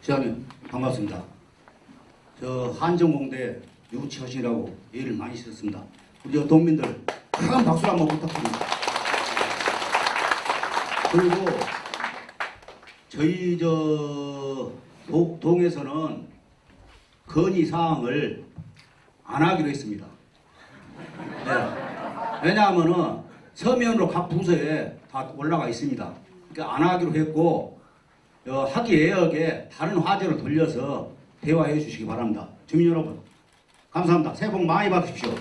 시장님 반갑습니다. 저 한정공대 유치하시라고 예를 많이 쓰셨습니다. 우리 저 동민들 큰 박수 한번 부탁드립니다. 그리고 저희 저 동에서는 건의 사항을 안 하기로 했습니다. 네. 왜냐하면은 서면으로 각 부서에 다 올라가 있습니다. 그러니까 안 하기로 했고 학기 예역에 다른 화제로 돌려서 대화해 주시기 바랍니다. 주민 여러분 감사합니다. 새해 복 많이 받으십시오.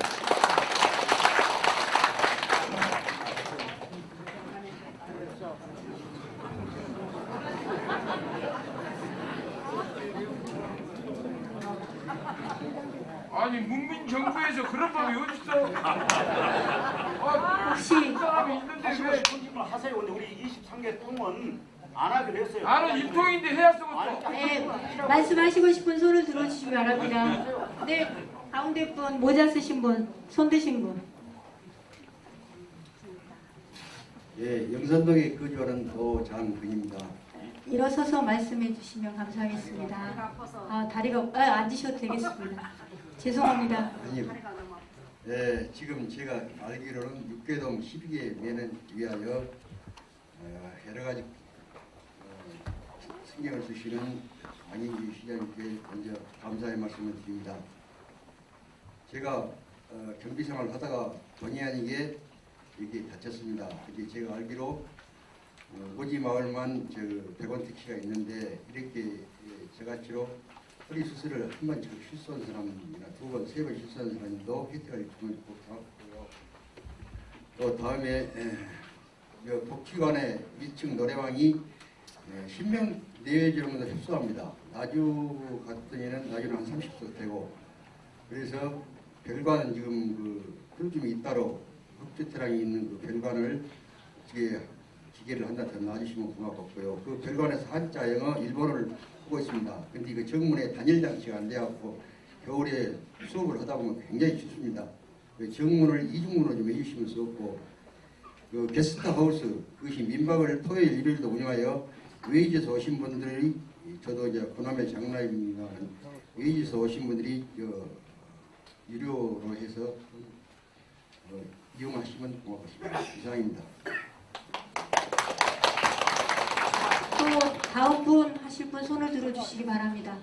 아니 문민정부에서 그런 법이 어딨어? 혹시 사람이 있는데 왜? 하세요. 근데 우리 23개 통은 안 하기로 했어요. 나는 입통인데 해야 쓰겠어. 네, 말씀하시고 싶은 손을 들어주시기 바랍니다. 네, 가운데 분 모자 쓰신 분, 손 드신 분. 예, 영산동에 거주하는 도장근입니다. 일어서서 말씀해 주시면 감사하겠습니다. 아, 다리가 앉으셔도 되겠습니다. 죄송합니다. 아니, 예, 지금 제가 알기로는 6개동 12개 면을 위하여 여러 가지 신경을 쓰시는 안인규 시장님께 먼저 감사의 말씀을 드립니다. 제가 경비생활을 하다가 본의 아니게 이렇게 다쳤습니다. 이게 제가 알기로 오지 마을만 저 100원 택시가 있는데 이렇게 저같이로 허리 수술을 한 번 실수한 사람이나 2번, 3번 실수한 사람도 혜택을 받고요. 또 다음에 복지관의 1층 노래방이 10명 내외 정도 협소합니다. 나주 갔더니는 나주는 한 30도 되고 그래서 별관 지금 그 풀줌이 잇따로 흑주태랑이 있는 그 별관을 기계를 한 달 더 놔주시면 고맙겠고요. 그 별관에서 한자, 영어, 일본어를 하고 있습니다. 근데 그 정문에 단일 장치가 안 돼갖고 겨울에 수업을 하다 보면 굉장히 춥습니다. 그 정문을 이중문으로 좀 해주시면 좋고, 그 게스트하우스 그것이 민박을 토요일 일요일도 운영하여 외지에서 오신 분들이, 저도 이제 호남의 장남입니다. 외지에서 오신 분들이 유료로 해서 이용하시면 고맙겠습니다. 이상입니다. 또 다음 분 하실 분 손을 들어주시기 바랍니다.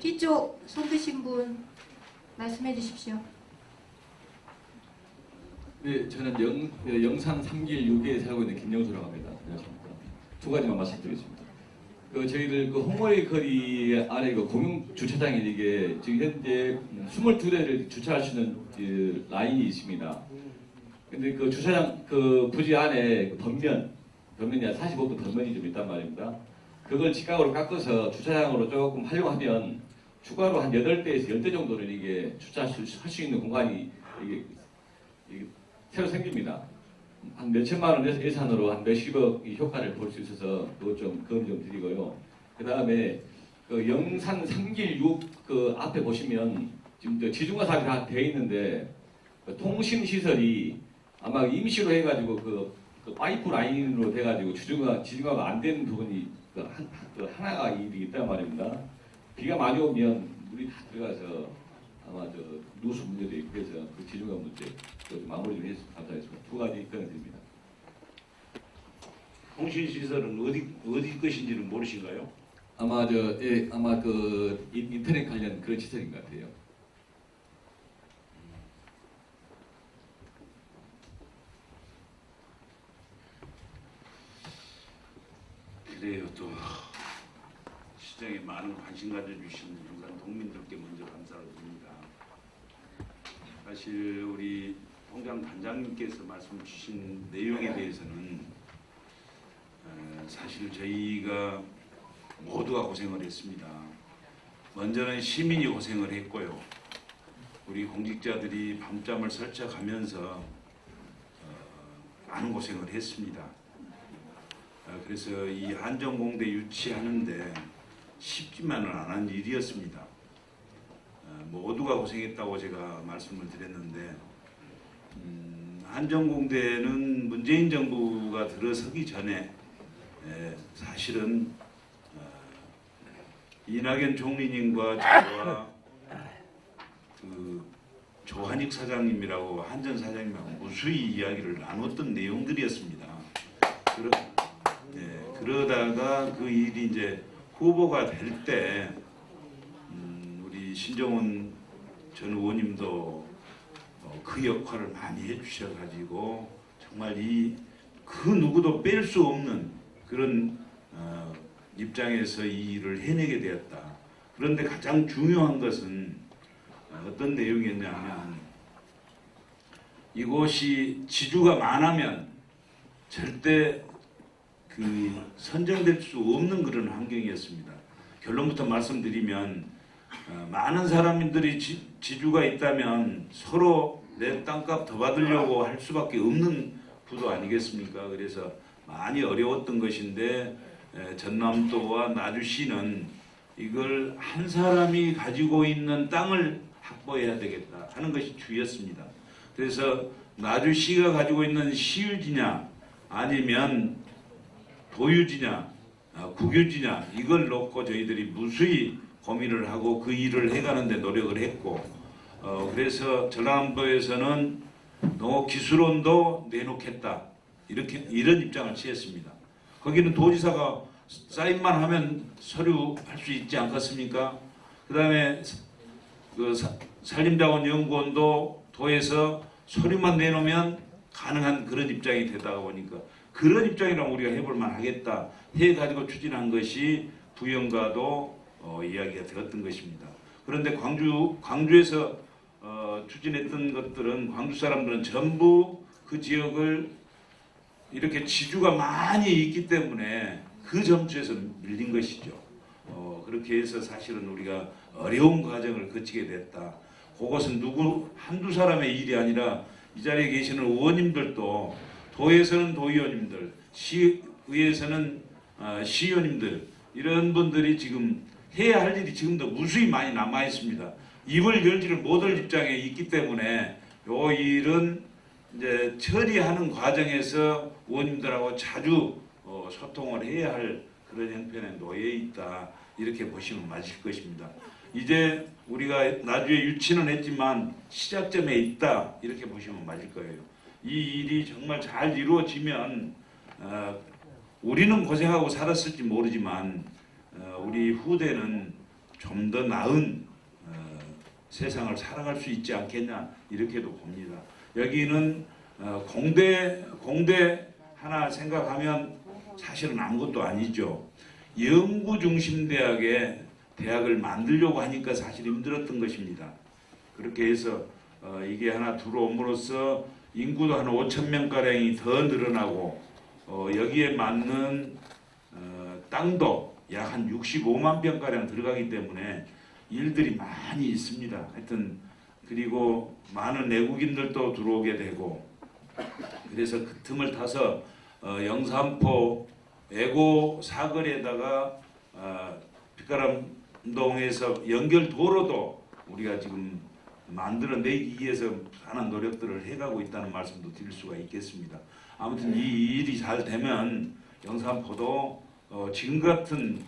뒤쪽 손 드신 분 말씀해 주십시오. 네, 저는 영산 3길 6기에 살고 있는 김영수라고 합니다. 안녕하십니까. 두 가지만 말씀드리겠습니다. 저희들 홍월 거리 아래 공용 주차장에 이게 지금 현재 22대를 주차할 수 있는 라인이 있습니다. 근데 그 주차장 부지 안에 덤면이 한 45도 덤면이 좀 있단 말입니다. 그걸 직각으로 깎아서 주차장으로 조금 하려고 하면 추가로 한 8대에서 10대 정도를 이게 주차할 수 있는 공간이 이게 새로 생깁니다. 한 몇천만 원 예산으로 한 몇십억 효과를 볼 수 있어서 그것 좀 건의 좀 드리고요. 그 다음에 영산 3길 6 앞에 보시면 지금 지중화 사업이 다 되어 있는데 통신 시설이 아마 임시로 해가지고 그 파이프 라인으로 돼가지고 지중화가 안 되는 부분이 하나가 일이 있단 말입니다. 비가 많이 오면 물이 다 들어가서 아마 누수 문제도 있고 그래서 그 지중화 문제 마무리 좀 해주시면 감사하겠습니다. 두 가지 건의드립니다. 통신 시설은 어디 것인지는 모르신가요? 아마 아마 인터넷 관련 그런 시설인 것 같아요. 그래요. 또 시장에 많은 관심 가져주신 영산 동민들께 먼저 감사를 드립니다. 사실 우리 통장 단장님께서 말씀 주신 내용에 대해서는 사실 저희가 모두가 고생을 했습니다. 먼저는 시민이 고생을 했고요. 우리 공직자들이 밤잠을 설쳐가면서 많은 고생을 했습니다. 그래서 이 안전공대 유치하는데 쉽지만은 않은 일이었습니다. 모두가 고생했다고 제가 말씀을 드렸는데 안전공대는 문재인 정부가 들어서기 전에 사실은 이낙연 총리님과 저와 조한익 사장님이라고 한전 사장님하고 무수히 이야기를 나눴던 내용들이었습니다. 그러다가 그 일이 이제 후보가 될 때 우리 신정훈 전 의원님도 그 역할을 많이 해주셔가지고 정말 그 누구도 뺄 수 없는 그런 입장에서 이 일을 해내게 되었다. 그런데 가장 중요한 것은 어떤 내용이었냐면 이곳이 지주가 많으면 절대 선정될 수 없는 그런 환경이었습니다. 결론부터 말씀드리면 많은 사람들이 지주가 있다면 서로 내 땅값 더 받으려고 할 수밖에 없는 구도 아니겠습니까? 그래서 많이 어려웠던 것인데 전남도와 나주시는 이걸 한 사람이 가지고 있는 땅을 확보해야 되겠다 하는 것이 주였습니다. 그래서 나주시가 가지고 있는 시유지냐 아니면 도유지냐 국유지냐 이걸 놓고 저희들이 무수히 고민을 하고 그 일을 해가는데 노력을 했고 그래서 전남도에서는 농업기술원도 내놓겠다 이런 입장을 취했습니다. 거기는 도지사가 사인만 하면 서류할 수 있지 않겠습니까? 그 다음에 산림자원연구원도 도에서 서류만 내놓으면 가능한 그런 입장이 되다가 보니까 그런 입장이라면 우리가 해볼만 하겠다 해가지고 추진한 것이 부영과도 이야기가 되었던 것입니다. 그런데 광주에서 추진했던 것들은 광주 사람들은 전부 그 지역을 이렇게 지주가 많이 있기 때문에 그 점수에서 밀린 것이죠. 그렇게 해서 사실은 우리가 어려운 과정을 거치게 됐다. 그것은 누구 한두 사람의 일이 아니라 이 자리에 계시는 의원님들도 도에서는 도의원님들, 시의회에서는 시의원님들 이런 분들이 지금 해야 할 일이 지금도 무수히 많이 남아 있습니다. 입을 열지를 못할 입장에 있기 때문에 요 일은 이제 처리하는 과정에서 의원님들하고 자주 소통을 해야 할 그런 형편에 놓여 있다 이렇게 보시면 맞을 것입니다. 이제 우리가 나주에 유치는 했지만 시작점에 있다 이렇게 보시면 맞을 거예요. 이 일이 정말 잘 이루어지면 우리는 고생하고 살았을지 모르지만 우리 후대는 좀 더 나은 세상을 살아갈 수 있지 않겠냐 이렇게도 봅니다. 여기는 공대 하나 생각하면 사실은 아무것도 아니죠. 연구 중심 대학을 만들려고 하니까 사실 힘들었던 것입니다. 그렇게 해서 이게 하나 들어옴으로써 인구도 한 5,000명 가량이 더 늘어나고 여기에 맞는 땅도 약 한 65만 평 가량 들어가기 때문에 일들이 많이 있습니다. 하여튼 그리고 많은 내국인들도 들어오게 되고 그래서 그 틈을 타서 영산포 애고 사거리에다가 빛가람동에서 연결 도로도 우리가 지금 만들어내기 위해서 하는 노력들을 해가고 있다는 말씀도 드릴 수가 있겠습니다. 아무튼 이 일이 잘 되면 영산포도 지금 같은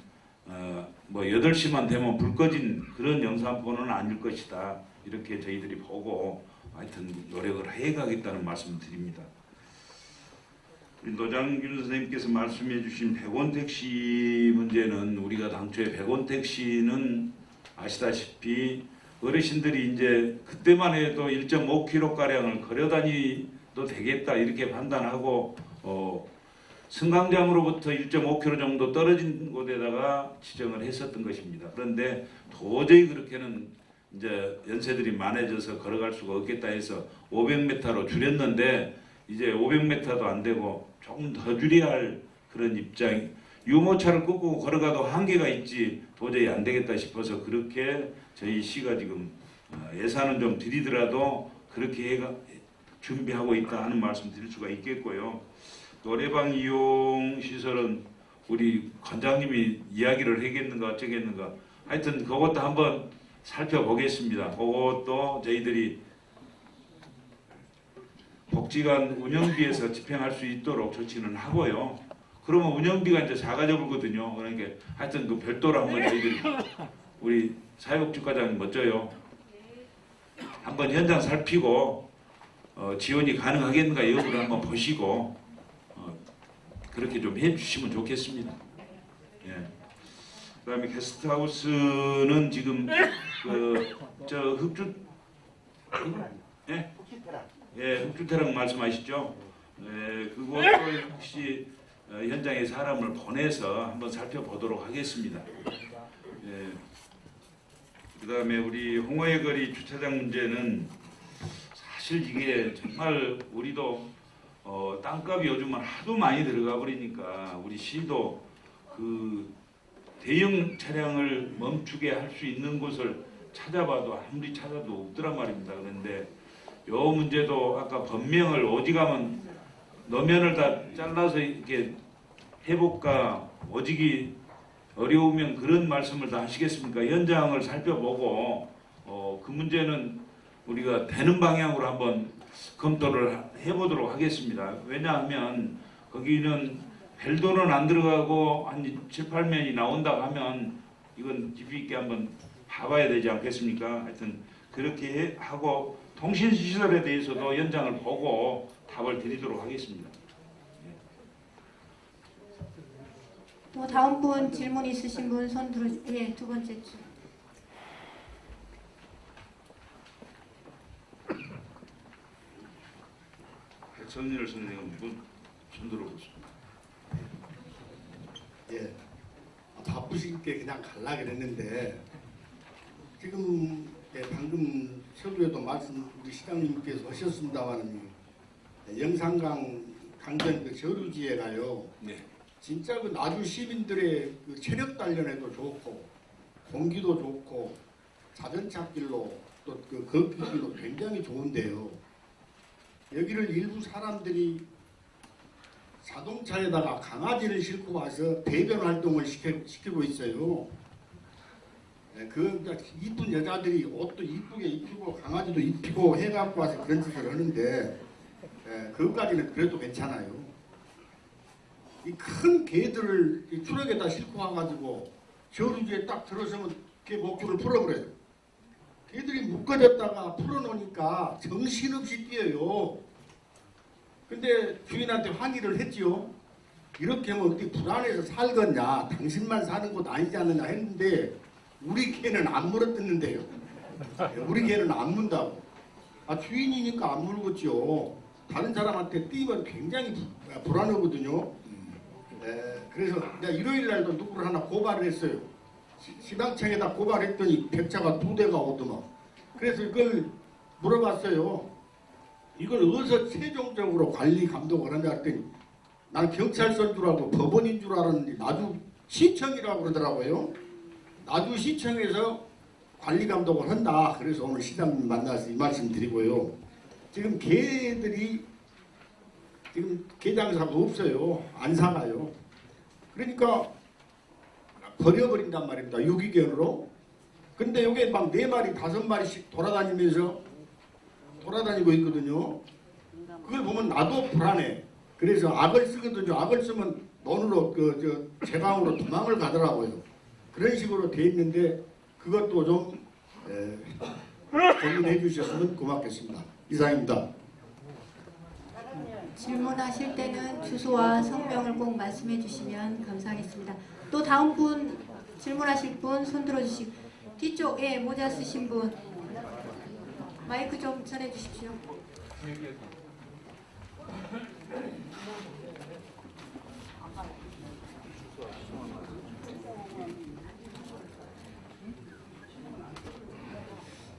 뭐 8시만 되면 불 꺼진 그런 영산포는 아닐 것이다. 이렇게 저희들이 보고 하여튼 노력을 해가겠다는 말씀을 드립니다. 노장균 선생님께서 말씀해 주신 100원 택시 문제는 우리가 당초에 100원 택시는 아시다시피 어르신들이 이제 그때만 해도 1.5km가량을 걸어다니도 되겠다 이렇게 판단하고 승강장으로부터 1.5km 정도 떨어진 곳에다가 지정을 했었던 것입니다. 그런데 도저히 그렇게는 이제 연세들이 많아져서 걸어갈 수가 없겠다 해서 500m로 줄였는데 이제 500m도 안 되고 조금 더 줄여야 할 그런 입장. 유모차를 끄고 걸어가도 한계가 있지 도저히 안 되겠다 싶어서 그렇게 저희 시가 지금 예산은 좀 드리더라도 그렇게 준비하고 있다 하는 말씀 드릴 수가 있겠고요. 노래방 이용 시설은 우리 관장님이 이야기를 하겠는가 어쩌겠는가 하여튼 그것도 한번 살펴보겠습니다. 그것도 저희들이 복지관 운영비에서 집행할 수 있도록 조치는 하고요. 그러면 운영비가 이제 작아져버거든요. 그러니까 하여튼 그 별도로 한번 저희들이 우리 사회복지과장님 멋져요. 한번 현장 살피고 지원이 가능하겠는가 여부를 한번 보시고 그렇게 좀 해주시면 좋겠습니다. 예. 그다음에 게스트하우스는 지금 저 흑주 흑주태랑 말씀하시죠? 예, 그것도 혹시 현장에 사람을 보내서 한번 살펴보도록 하겠습니다. 예. 그다음에 우리 홍어의 거리 주차장 문제는 사실 이게 정말 우리도 땅값이 요즘은 하도 많이 들어가 버리니까 우리 시도 그 대형 차량을 멈추게 할 수 있는 곳을 찾아봐도 아무리 찾아도 없더란 말입니다. 그런데 요 문제도 아까 법명을 오직하면 너면을 다 잘라서 이렇게 해볼까 오직이 어려우면 그런 말씀을 다 하시겠습니까? 현장을 살펴보고 그 문제는 우리가 되는 방향으로 한번 검토를 해보도록 하겠습니다. 왜냐하면 거기는 별도는 안 들어가고 한 7, 8면이 나온다고 하면 이건 깊이 있게 한번 봐봐야 되지 않겠습니까? 하여튼 그렇게 하고 통신시설에 대해서도 현장을 보고 답을 드리도록 하겠습니다. 또 다음 분 질문 있으신 분 손 들어. 예, 두 번째 줄. 백선일 선생님 손 들어보십시오. 예, 바쁘시게 그냥 갈라 그랬는데 지금 방금 서두에도 말씀 우리 시장님께서 하셨습니다만 영산강 강변 그 저류지에가요. 네. 진짜 그 나주 시민들의 그 체력 단련에도 좋고 공기도 좋고 자전차길로 또 그 걷기길로 굉장히 좋은데요. 여기를 일부 사람들이 자동차에다가 강아지를 싣고 와서 배변 활동을 시키고 있어요. 그 이쁜 여자들이 옷도 이쁘게 입히고 강아지도 입히고 해갖고 와서 그런 짓을 하는데 그것까지는 그래도 괜찮아요. 이 큰 개들을 이 트럭에다 싣고 와가지고 저루지에 딱 들어서면 개 목줄을 풀어버려요. 개들이 묶어졌다가 풀어놓으니까 정신없이 뛰어요. 근데 주인한테 항의를 했지요. 이렇게 하면 어디 불안해서 살겠냐, 당신만 사는 곳 아니지 않느냐 했는데 우리 개는 안 물어뜯는데요. 우리 개는 안 문다고. 주인이니까 안 물겠죠. 다른 사람한테 뛰면 굉장히 불안하거든요. 그래서 내가 일요일 날도 누구를 하나 고발을 했어요. 시방청에다 고발했더니 백차가 2대가 오더만. 그래서 이걸 물어봤어요. 이걸 어디서 최종적으로 관리 감독을 하냐 했더니 난 경찰서인 줄 알고 법원인 줄 알았는데 나주시청이라고 그러더라고요. 나주시청에서 관리 감독을 한다. 그래서 오늘 시장님 만나서 이 말씀 드리고요. 지금 개들이 지금 개장사가 없어요. 안 사가요. 그러니까 버려버린단 말입니다. 유기견으로. 근데 이게 막 4마리, 5마리씩 돌아다니고 있거든요. 그걸 보면 나도 불안해. 그래서 악을 쓰거든요. 악을 쓰면 논으로 제방으로 도망을 가더라고요. 그런 식으로 돼 있는데 그것도 좀 고민해 주셨으면 고맙겠습니다. 이상입니다. 질문하실 때는 주소와 성명을 꼭 말씀해 주시면 감사하겠습니다. 또 다음 분 질문하실 분 손 들어주시고 뒤쪽에 모자 쓰신 분 마이크 좀 전해 주십시오.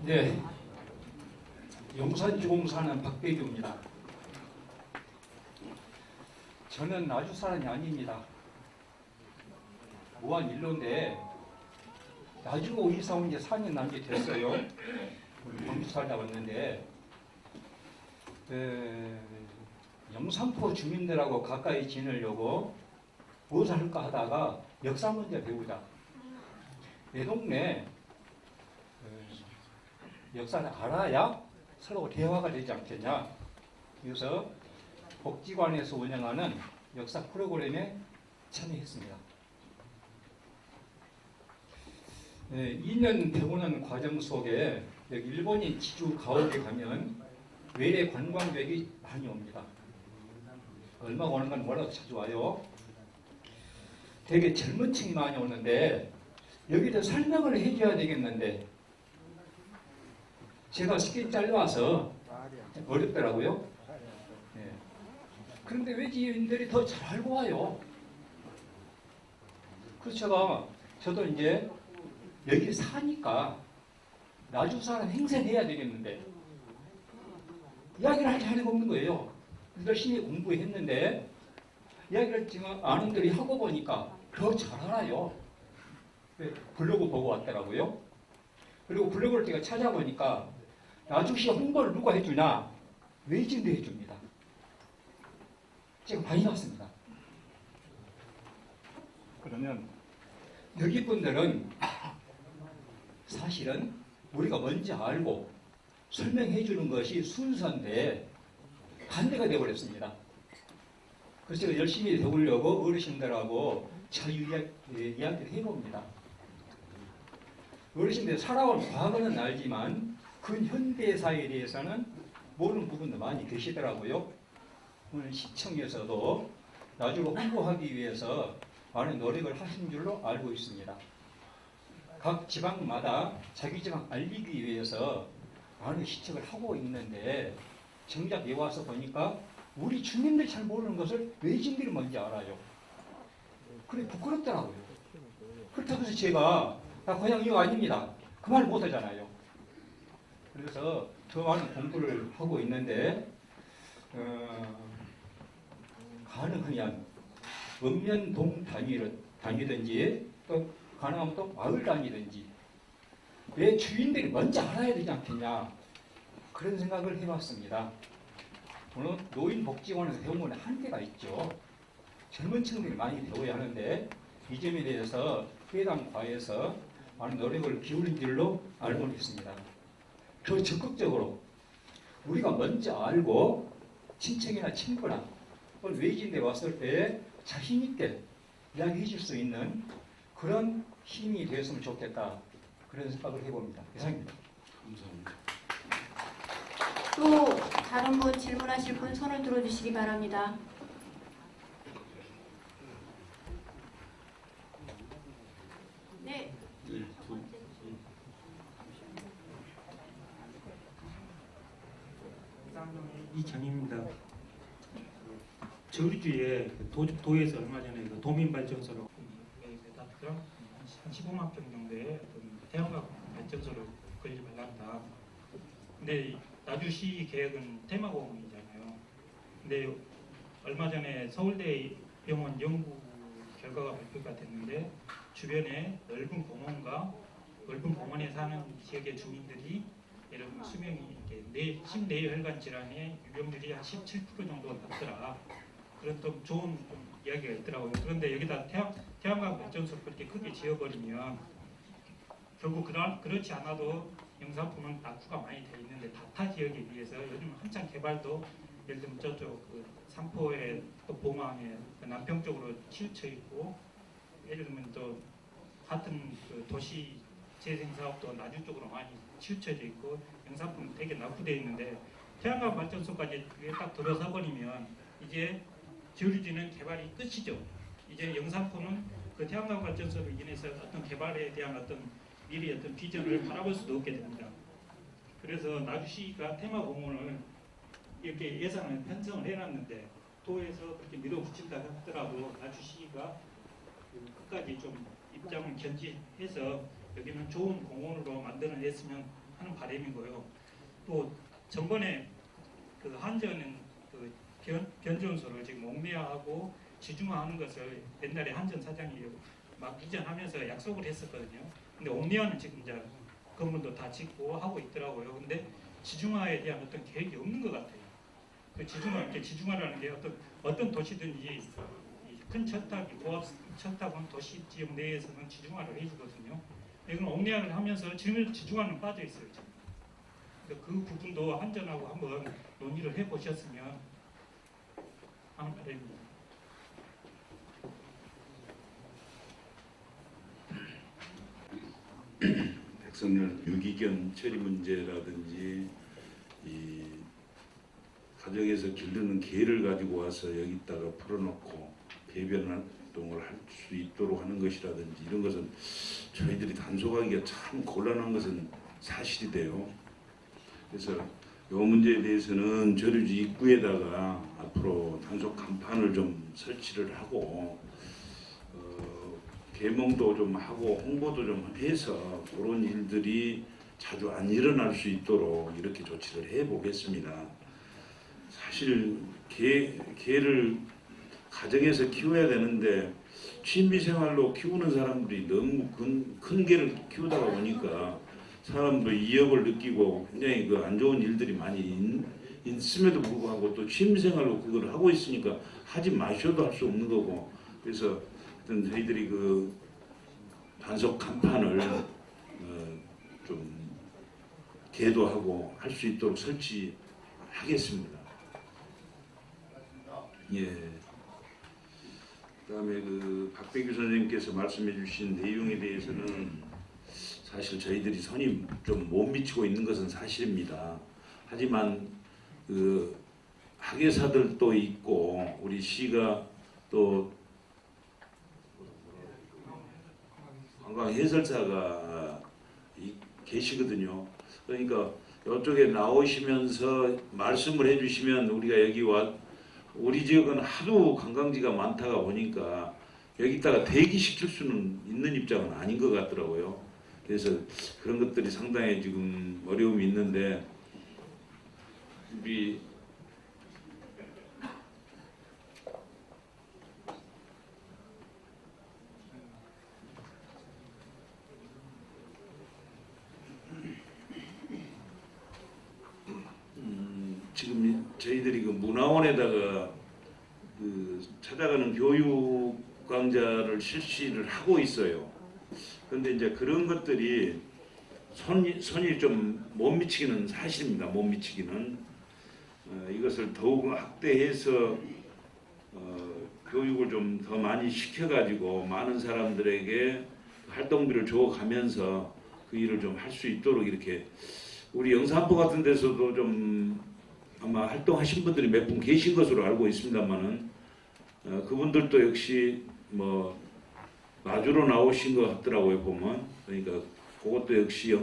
네, 용산주공 사는 박배규입니다. 저는 나주 사람이 아닙니다. 무한 일로인데 나주로 이사 온 지 4년 남짓 됐어요. 광주 살다 왔는데 영산포 주민들하고 가까이 지내려고 무엇을 할까 하다가 역사 문제 배우자. 내 동네 역사를 알아야 서로 대화가 되지 않겠냐. 그래서 복지관에서 운영하는 역사 프로그램에 참여했습니다. 2년 배우는 과정 속에 일본인 지주 가옥에 가면 외래 관광객이 많이 옵니다. 얼마가 오는 건 몰라도 자주 와요. 되게 젊은 층이 많이 오는데 여기서 설명을 해줘야 되겠는데 제가 쉽게 잘려와서 어렵더라고요. 그런데 외지인들이 더 잘 알고 와요. 그래서 저도 이제 여기 사니까 나주 사람 행세해야 되겠는데 이야기를 할 자리가 없는 거예요. 열심히 공부했는데 이야기를 지금 아는 들이 하고 보니까 더 잘 알아요. 블로그 보고 왔더라고요. 그리고 블로그를 제가 찾아보니까 나주시 홍보를 누가 해주냐? 외지인들이 해줍니다. 제가 많이 나왔습니다. 그러면 여기 분들은 사실은 우리가 뭔지 알고 설명해 주는 것이 순서인데 반대가 되어버렸습니다. 그래서 제가 열심히 배우려고 어르신들하고 자유이야기를 해봅니다. 어르신들 살아온 과거는 알지만 근현대사에 대해서는 모르는 부분도 많이 계시더라고요. 오늘 시청에서도 나주를 홍보하기 위해서 많은 노력을 하신 줄로 알고 있습니다. 각 지방마다 자기 지방 알리기 위해서 많은 시책을 하고 있는데 정작 여기 와서 보니까 우리 주민들이 잘 모르는 것을 외지인들이 뭔지 알아요. 그래 부끄럽더라고요. 그렇다고 해서 제가 고향 이거 아닙니다. 그 말 못하잖아요. 그래서 더 많은 공부를 하고 있는데 가능하면 읍면동 단위든지 또 가능하면 또 마을 단위든지 왜 주인들이 먼저 알아야 되지 않겠냐 그런 생각을 해봤습니다. 오늘 노인복지관에서 배운 건 한계가 있죠. 젊은 층들이 많이 배워야 하는데 이 점에 대해서 해당 과에서 많은 노력을 기울인 줄로 알고 있습니다. 더 적극적으로 우리가 먼저 알고 친척이나 친구나 외지인데 왔을 때 자신 있게 이야기해 줄 수 있는 그런 힘이 되었으면 좋겠다 그런 생각을 해봅니다. 이상입니다. 감사합니다. 또 다른 분 질문하실 분 손을 들어주시기 바랍니다. 네. 이정입니다. 저희 주에 도에서 얼마 전에 그 도민발전소로 한 15만 평 정도의 태양광 발전소를 건립을 한다. 근데 나주시 계획은 테마공원이잖아요. 근데 얼마 전에 서울대 병원 연구 결과가 발표가 됐는데 주변에 넓은 공원에 사는 지역의 주민들이 예를 들면 수명이 이렇게 심뇌혈관 질환의 유병률이 한 17% 정도 낮더라. 그런 좀 좋은 이야기가 있더라고요. 그런데 여기다 태양광 발전소를 그렇게 크게 지어버리면 결국 그렇지 않아도 영산포는 낙후가 많이 돼 있는데 다타 지역에 비해서 요즘 한창 개발도 예를 들면 저쪽 그 삼포에 또 봉황에 남평 쪽으로 치우쳐 있고 예를 들면 또 같은 그 도시 재생 사업도 나주 쪽으로 많이 치우쳐져 있고 영산포는 되게 낙후되어 있는데 태양광 발전소까지 그게 딱 들어서 버리면 이제 지오리지는 개발이 끝이죠. 이제 영산포는 그 태양광 발전소로 인해서 어떤 개발에 대한 어떤 미래의 어떤 비전을 바라볼 수도 없게 됩니다. 그래서 나주시가 테마공원을 이렇게 예산을 편성을 해놨는데 도에서 그렇게 밀어붙인다 하더라도 나주시가 끝까지 좀 입장을 견지해서 여기는 좋은 공원으로 만들어냈으면 하는 바람이고요. 또 전번에 그 한전은 그 변전소를 지금 옥내화하고 지중화하는 것을 옛날에 한전 사장이 막 이전하면서 약속을 했었거든요. 근데 옥내화는 지금 이제 건물도 다 짓고 하고 있더라고요. 근데 지중화에 대한 어떤 계획이 없는 것 같아요. 그 지중화라는 게 어떤 도시든지 큰 철탑, 고압 철탑은 도시 지역 내에서는 지중화를 해주거든요. 이건 옥내화를 하면서 지중화는 빠져 있어요. 그러니까 그 부분도 한전하고 한번 논의를 해보셨으면 하는 바람입니다. 백성열 유기견 처리 문제라든지 이 가정에서 기르는 개를 가지고 와서 여기다가 풀어놓고 배변 활동을 할 수 있도록 하는 것이라든지 이런 것은 저희들이 단속하기가 참 곤란한 것은 사실이 돼요. 그래서 이 문제에 대해서는 저류지 입구에다가 앞으로 단속 간판을 좀 설치를 하고 계몽도 좀 하고 홍보도 좀 해서 그런 일들이 자주 안 일어날 수 있도록 이렇게 조치를 해보겠습니다. 사실 개를 가정에서 키워야 되는데 취미생활로 키우는 사람들이 너무 큰 개를 키우다가 보니까 사람도 위협을 느끼고 굉장히 그 안 좋은 일들이 많이 있음에도 불구하고 또 취미생활로 그걸 하고 있으니까 하지 마셔도 할 수 없는 거고 그래서 저희들이 그 단속 간판을 좀 계도하고 할 수 있도록 설치하겠습니다. 예. 그다음에 그 박배규 선생님께서 말씀해주신 내용에 대해서는 사실 저희들이 손이 좀 못 미치고 있는 것은 사실입니다. 하지만 그 학예사들도 있고 우리 시가 또 관광 해설사가 계시거든요. 그러니까 이쪽에 나오시면서 말씀을 해주시면 우리가 여기 우리 지역은 하도 관광지가 많다가 보니까 여기다가 대기시킬 수는 있는 입장은 아닌 것 같더라고요. 그래서 그런 것들이 상당히 지금 어려움이 있는데 우리 지금 저희들이 그 문화원에다가 그 찾아가는 교육 강좌를 실시를 하고 있어요. 그런데 이제 그런 것들이 손이 좀 못 미치기는 사실입니다. 못 미치기는 이것을 더욱 확대해서 교육을 좀 더 많이 시켜가지고 많은 사람들에게 활동비를 줘가면서 그 일을 좀 할 수 있도록 이렇게 우리 영산포 같은 데서도 좀 아마 활동하신 분들이 몇 분 계신 것으로 알고 있습니다만은 그분들도 역시 뭐 마주로 나오신 것 같더라고요 보면. 그러니까 그것도 역시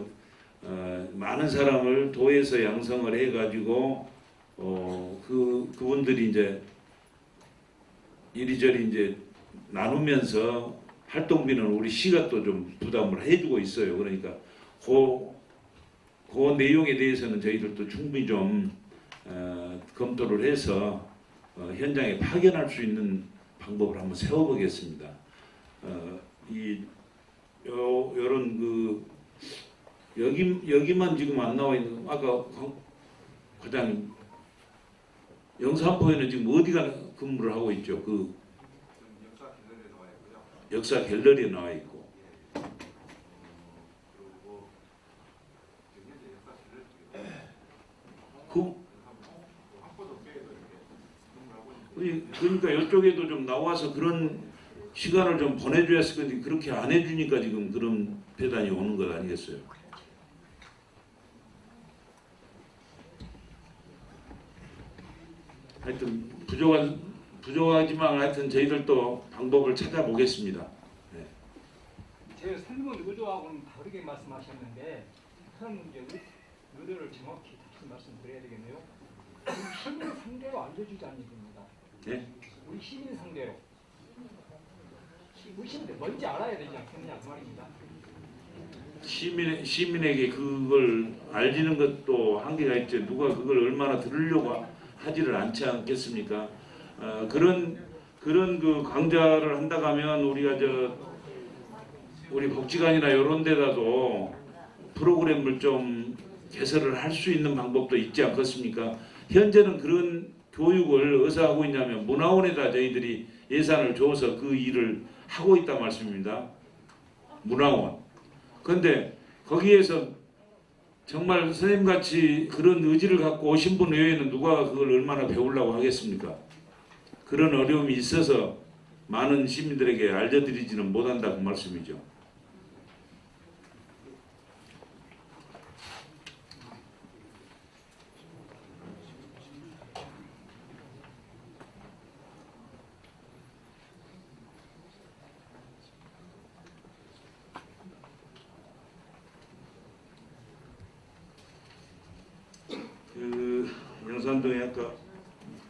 많은 사람을 도에서 양성을 해가지고 그분들이 이제 이리저리 이제 나누면서 활동비는 우리 시가 또 좀 부담을 해주고 있어요. 그러니까 그 내용에 대해서는 저희들도 충분히 좀 검토를 해서 현장에 파견할 수 있는 방법을 한번 세워보겠습니다. 요런 그 여기만 지금 안 나와 있는 아까 과장님 영산포에는 지금 어디가 근무를 하고 있죠? 그 역사 갤러리에 나와 있고. 그러니까 이쪽에도 좀 나와서 그런 시간을 좀 보내줘야 했을 건데 그렇게 안 해주니까 지금 그런 배단이 오는 것 아니겠어요? 하여튼 부족하지만 하여튼 저희들도 방법을 찾아보겠습니다. 네. 제 설문 의도하고는 다르게 말씀하셨는데 그런 의도를 정확히 다시 말씀드려야 되겠네요. 우리 시민 상대로 알려주자는 얘기입니다. 네? 우리 시민 상대로. 우리 시민들 뭔지 알아야 되지 않겠느냐 그 말입니다. 시민에게 그걸 알리는 것도 한계가 있죠. 누가 그걸 얼마나 들으려고 하지를 않지 않겠습니까? 그런 그 강좌를 한다고 하면 우리가 우리 복지관이나 이런 데다도 프로그램을 좀 개설을 할 수 있는 방법도 있지 않겠습니까? 현재는 그런 교육을 어디서 하고 있냐면 문화원에다 저희들이 예산을 줘서 그 일을 하고 있단 말씀입니다. 문화원. 그런데 거기에서 정말 선생님같이 그런 의지를 갖고 오신 분 외에는 누가 그걸 얼마나 배우려고 하겠습니까? 그런 어려움이 있어서 많은 시민들에게 알려드리지는 못한다고 말씀이죠. 영산동에 아까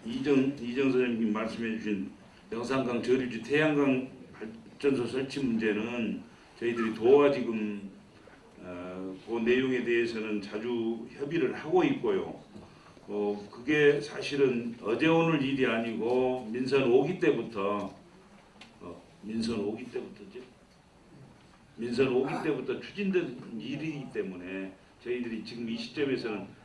이정 선생님이 말씀해 주신 영산강 저류지 태양광 발전소 설치 문제는 저희들이 도와 지금 그 내용에 대해서는 자주 협의를 하고 있고요. 그게 사실은 어제 오늘 일이 아니고 민선 5기 때부터 추진된 일이기 때문에 저희들이 지금 이 시점에서는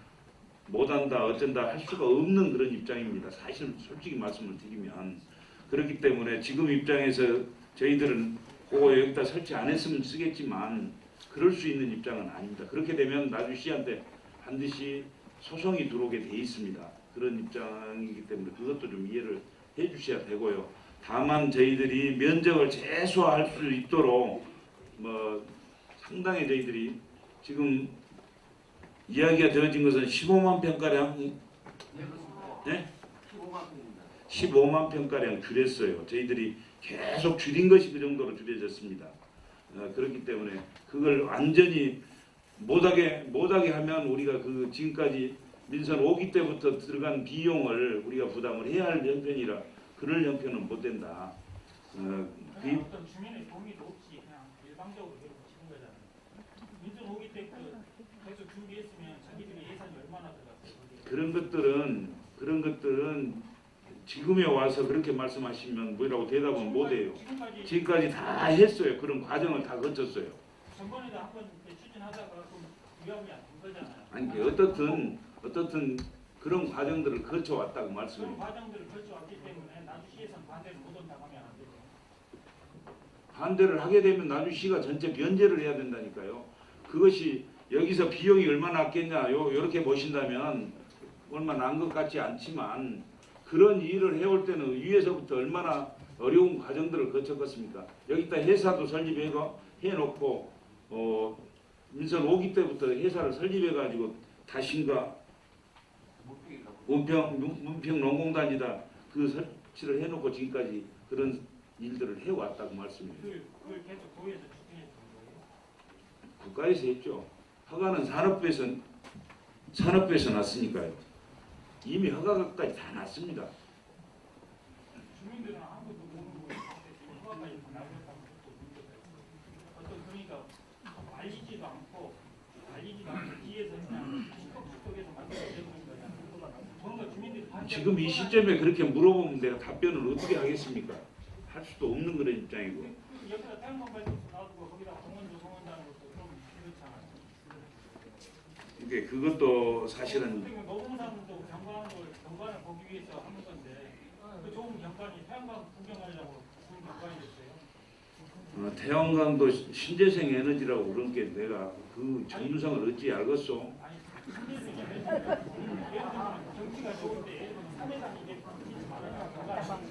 못한다 어쩐다 할 수가 없는 그런 입장입니다. 사실 솔직히 말씀을 드리면 그렇기 때문에 지금 입장에서 저희들은 그거 여기다 설치 안 했으면 쓰겠지만 그럴 수 있는 입장은 아닙니다. 그렇게 되면 나주시한테 반드시 소송이 들어오게 돼 있습니다. 그런 입장이기 때문에 그것도 좀 이해를 해 주셔야 되고요. 다만 저희들이 면적을 최소화할 수 있도록 상당히 저희들이 지금 이야기가 되어진 것은 15만 평가량, 네? 15만 평가량 줄였어요. 저희들이 계속 줄인 것이 그 정도로 줄여졌습니다. 그렇기 때문에 그걸 완전히 못하게 하면 우리가 그 지금까지 민선 5기 때부터 들어간 비용을 우리가 부담을 해야 할 형편이라 그럴 형편은 못 된다. 어떤 주민의 동의도 없이 그냥 일방적으로 치는 거잖아요. 민선 5기 때부터 계속 준비했으면 자기들이 예산이 얼마나 들어갔어요? 그런 것들은 지금에 와서 그렇게 말씀하시면 뭐라고 대답은 못해요. 지금까지 다 했어요. 그런 과정을 다 거쳤어요. 전번에도 한번 추진하다가 좀 위험이 안 된 거잖아요. 아니 어떻든 그런 과정들을 거쳐왔다고 말씀해요. 그런 과정들을 거쳐왔기 때문에 나주시에서는 반대를 못 한다고 하면 안 되죠. 반대를 하게 되면 나주시가 전체 면제를 해야 된다니까요. 그것이 여기서 비용이 얼마나 났겠냐요. 이렇게 보신다면 얼마 난 것 같지 않지만 그런 일을 해올 때는 위에서부터 얼마나 어려운 과정들을 거쳤겠습니까. 여기다 회사도 설립해놓고 민선 5기 때부터 회사를 설립해가지고 다신가 문평 농공단지다 그 설치를 해놓고 지금까지 그런 일들을 해왔다고 말씀해요. 그걸 계속 도에서 추진했던 거예요? 국가에서 했죠. 허가는 산업부에서 났으니까요. 이미 허가까지 다 났습니다. 주민들은 아무도 모르고 허가까지 다 나왔다고 어떤 그러니까 알리지도 않고 뒤에서 그냥 시끌시끌해서 만들어내는 거냐. 뭔가 주민들이 지금 이 시점에 그렇게 물어보면 내가 답변을 어떻게 하겠습니까? 할 수도 없는 그런 입장이고. 옆에다 태양광 발전소 놔두고 거기다 공원 조성한다는 것도 좀 그렇잖아요. 이게 그것도 사실은 노동산도 경관을 보기 위해서 하는 건데 그 좋은 경관이 태양광 구경하려고 좋은 경관이 됐어요. 태양광도 신재생 에너지라고 그런 게 내가 그 정류성을 어찌 알겠소? 정치가 좋은데 3회당 이게 말하자면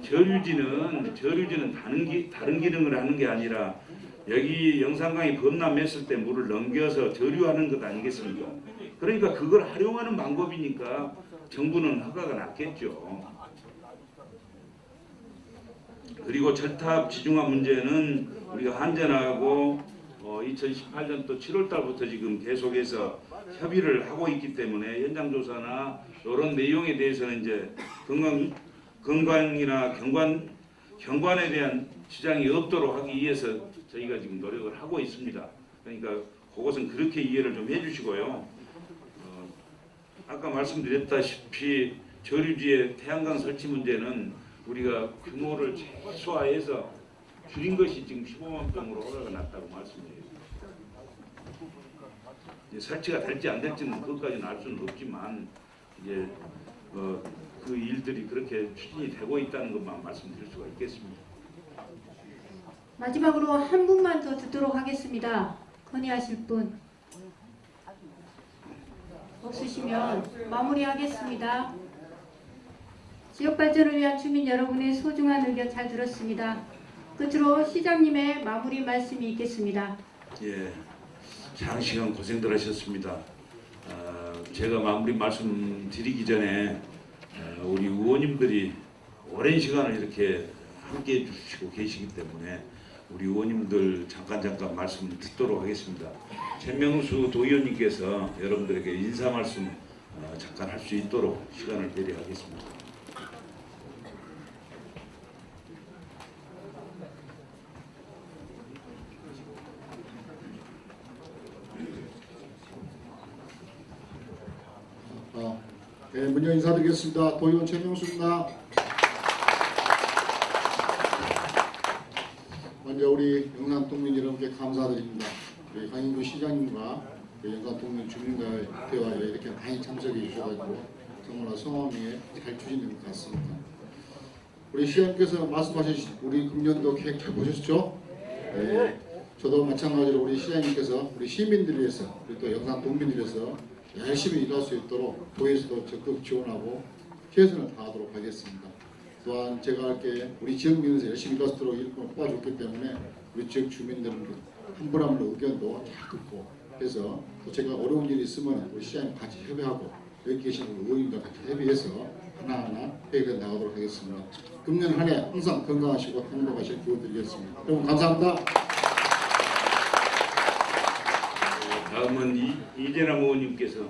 경관이 저류지는 다른 기능을 하는 게 아니라 여기 영산강이 범람했을 때 물을 넘겨서 저류하는 것 아니겠습니까? 그러니까 그걸 활용하는 방법이니까 정부는 허가가 났겠죠. 그리고 절탑 지중화 문제는 우리가 한전하고 2018년도 7월 달부터 지금 계속해서 협의를 하고 있기 때문에 현장조사나 이런 내용에 대해서는 이제 건강이나 경관에 대한 지장이 없도록 하기 위해서 저희가 지금 노력을 하고 있습니다. 그러니까 그것은 그렇게 이해를 좀 해주시고요. 아까 말씀드렸다시피 저류지의 태양광 설치 문제는 우리가 규모를 최소화해서 줄인 것이 지금 15만 평으로 허가가 났다고 말씀드려요. 설치가 될지 안 될지는 그것까지는 알 수는 없지만 이제 그 일들이 그렇게 추진이 되고 있다는 것만 말씀드릴 수가 있겠습니다. 마지막으로 한 분만 더 듣도록 하겠습니다. 건의하실 분 없으시면 마무리하겠습니다. 지역발전을 위한 주민 여러분의 소중한 의견 잘 들었습니다. 끝으로 시장님의 마무리 말씀이 있겠습니다. 예, 장시간 고생들 하셨습니다. 제가 마무리 말씀드리기 전에 우리 의원님들이 오랜 시간을 이렇게 함께해 주시고 계시기 때문에 우리 의원님들 잠깐 말씀 듣도록 하겠습니다. 최명수 도의원님께서 여러분들에게 인사 말씀 잠깐 할 수 있도록 시간을 배려하겠습니다. 네, 먼저 인사드리겠습니다. 도의원 최명수입니다. 먼저 우리 영산동민 여러분께 감사드립니다. 우리 강인구 시장님과 영산동민 주민과의 대화에 이렇게 많이 참석해 주셔가지고 정말 성황리에 잘 추진된 것 같습니다. 우리 시장님께서 말씀하신 우리 금년도 계획 잘 보셨죠? 네, 저도 마찬가지로 우리 시장님께서 우리 시민들을 위해서 그리고 또 영산동민을 위해서 열심히 일할 수 있도록 도에서도 적극 지원하고 최선을 다하도록 하겠습니다. 또한 제가 이렇게 우리 지역민에서 열심히 일할 수 있도록 일꾼을 뽑아줬기 때문에 우리 지역 주민들 한 분 한 분 의견도 잘 듣고 해서 또 제가 어려운 일이 있으면 우리 시장님 같이 협의하고 여기 계신 의원님과 같이 협의해서 하나하나 해결해 나가도록 하겠습니다. 금년 한 해 항상 건강하시고 행복하실 기원 드리겠습니다. 여러분 감사합니다. 다음은 이재남 의원님께서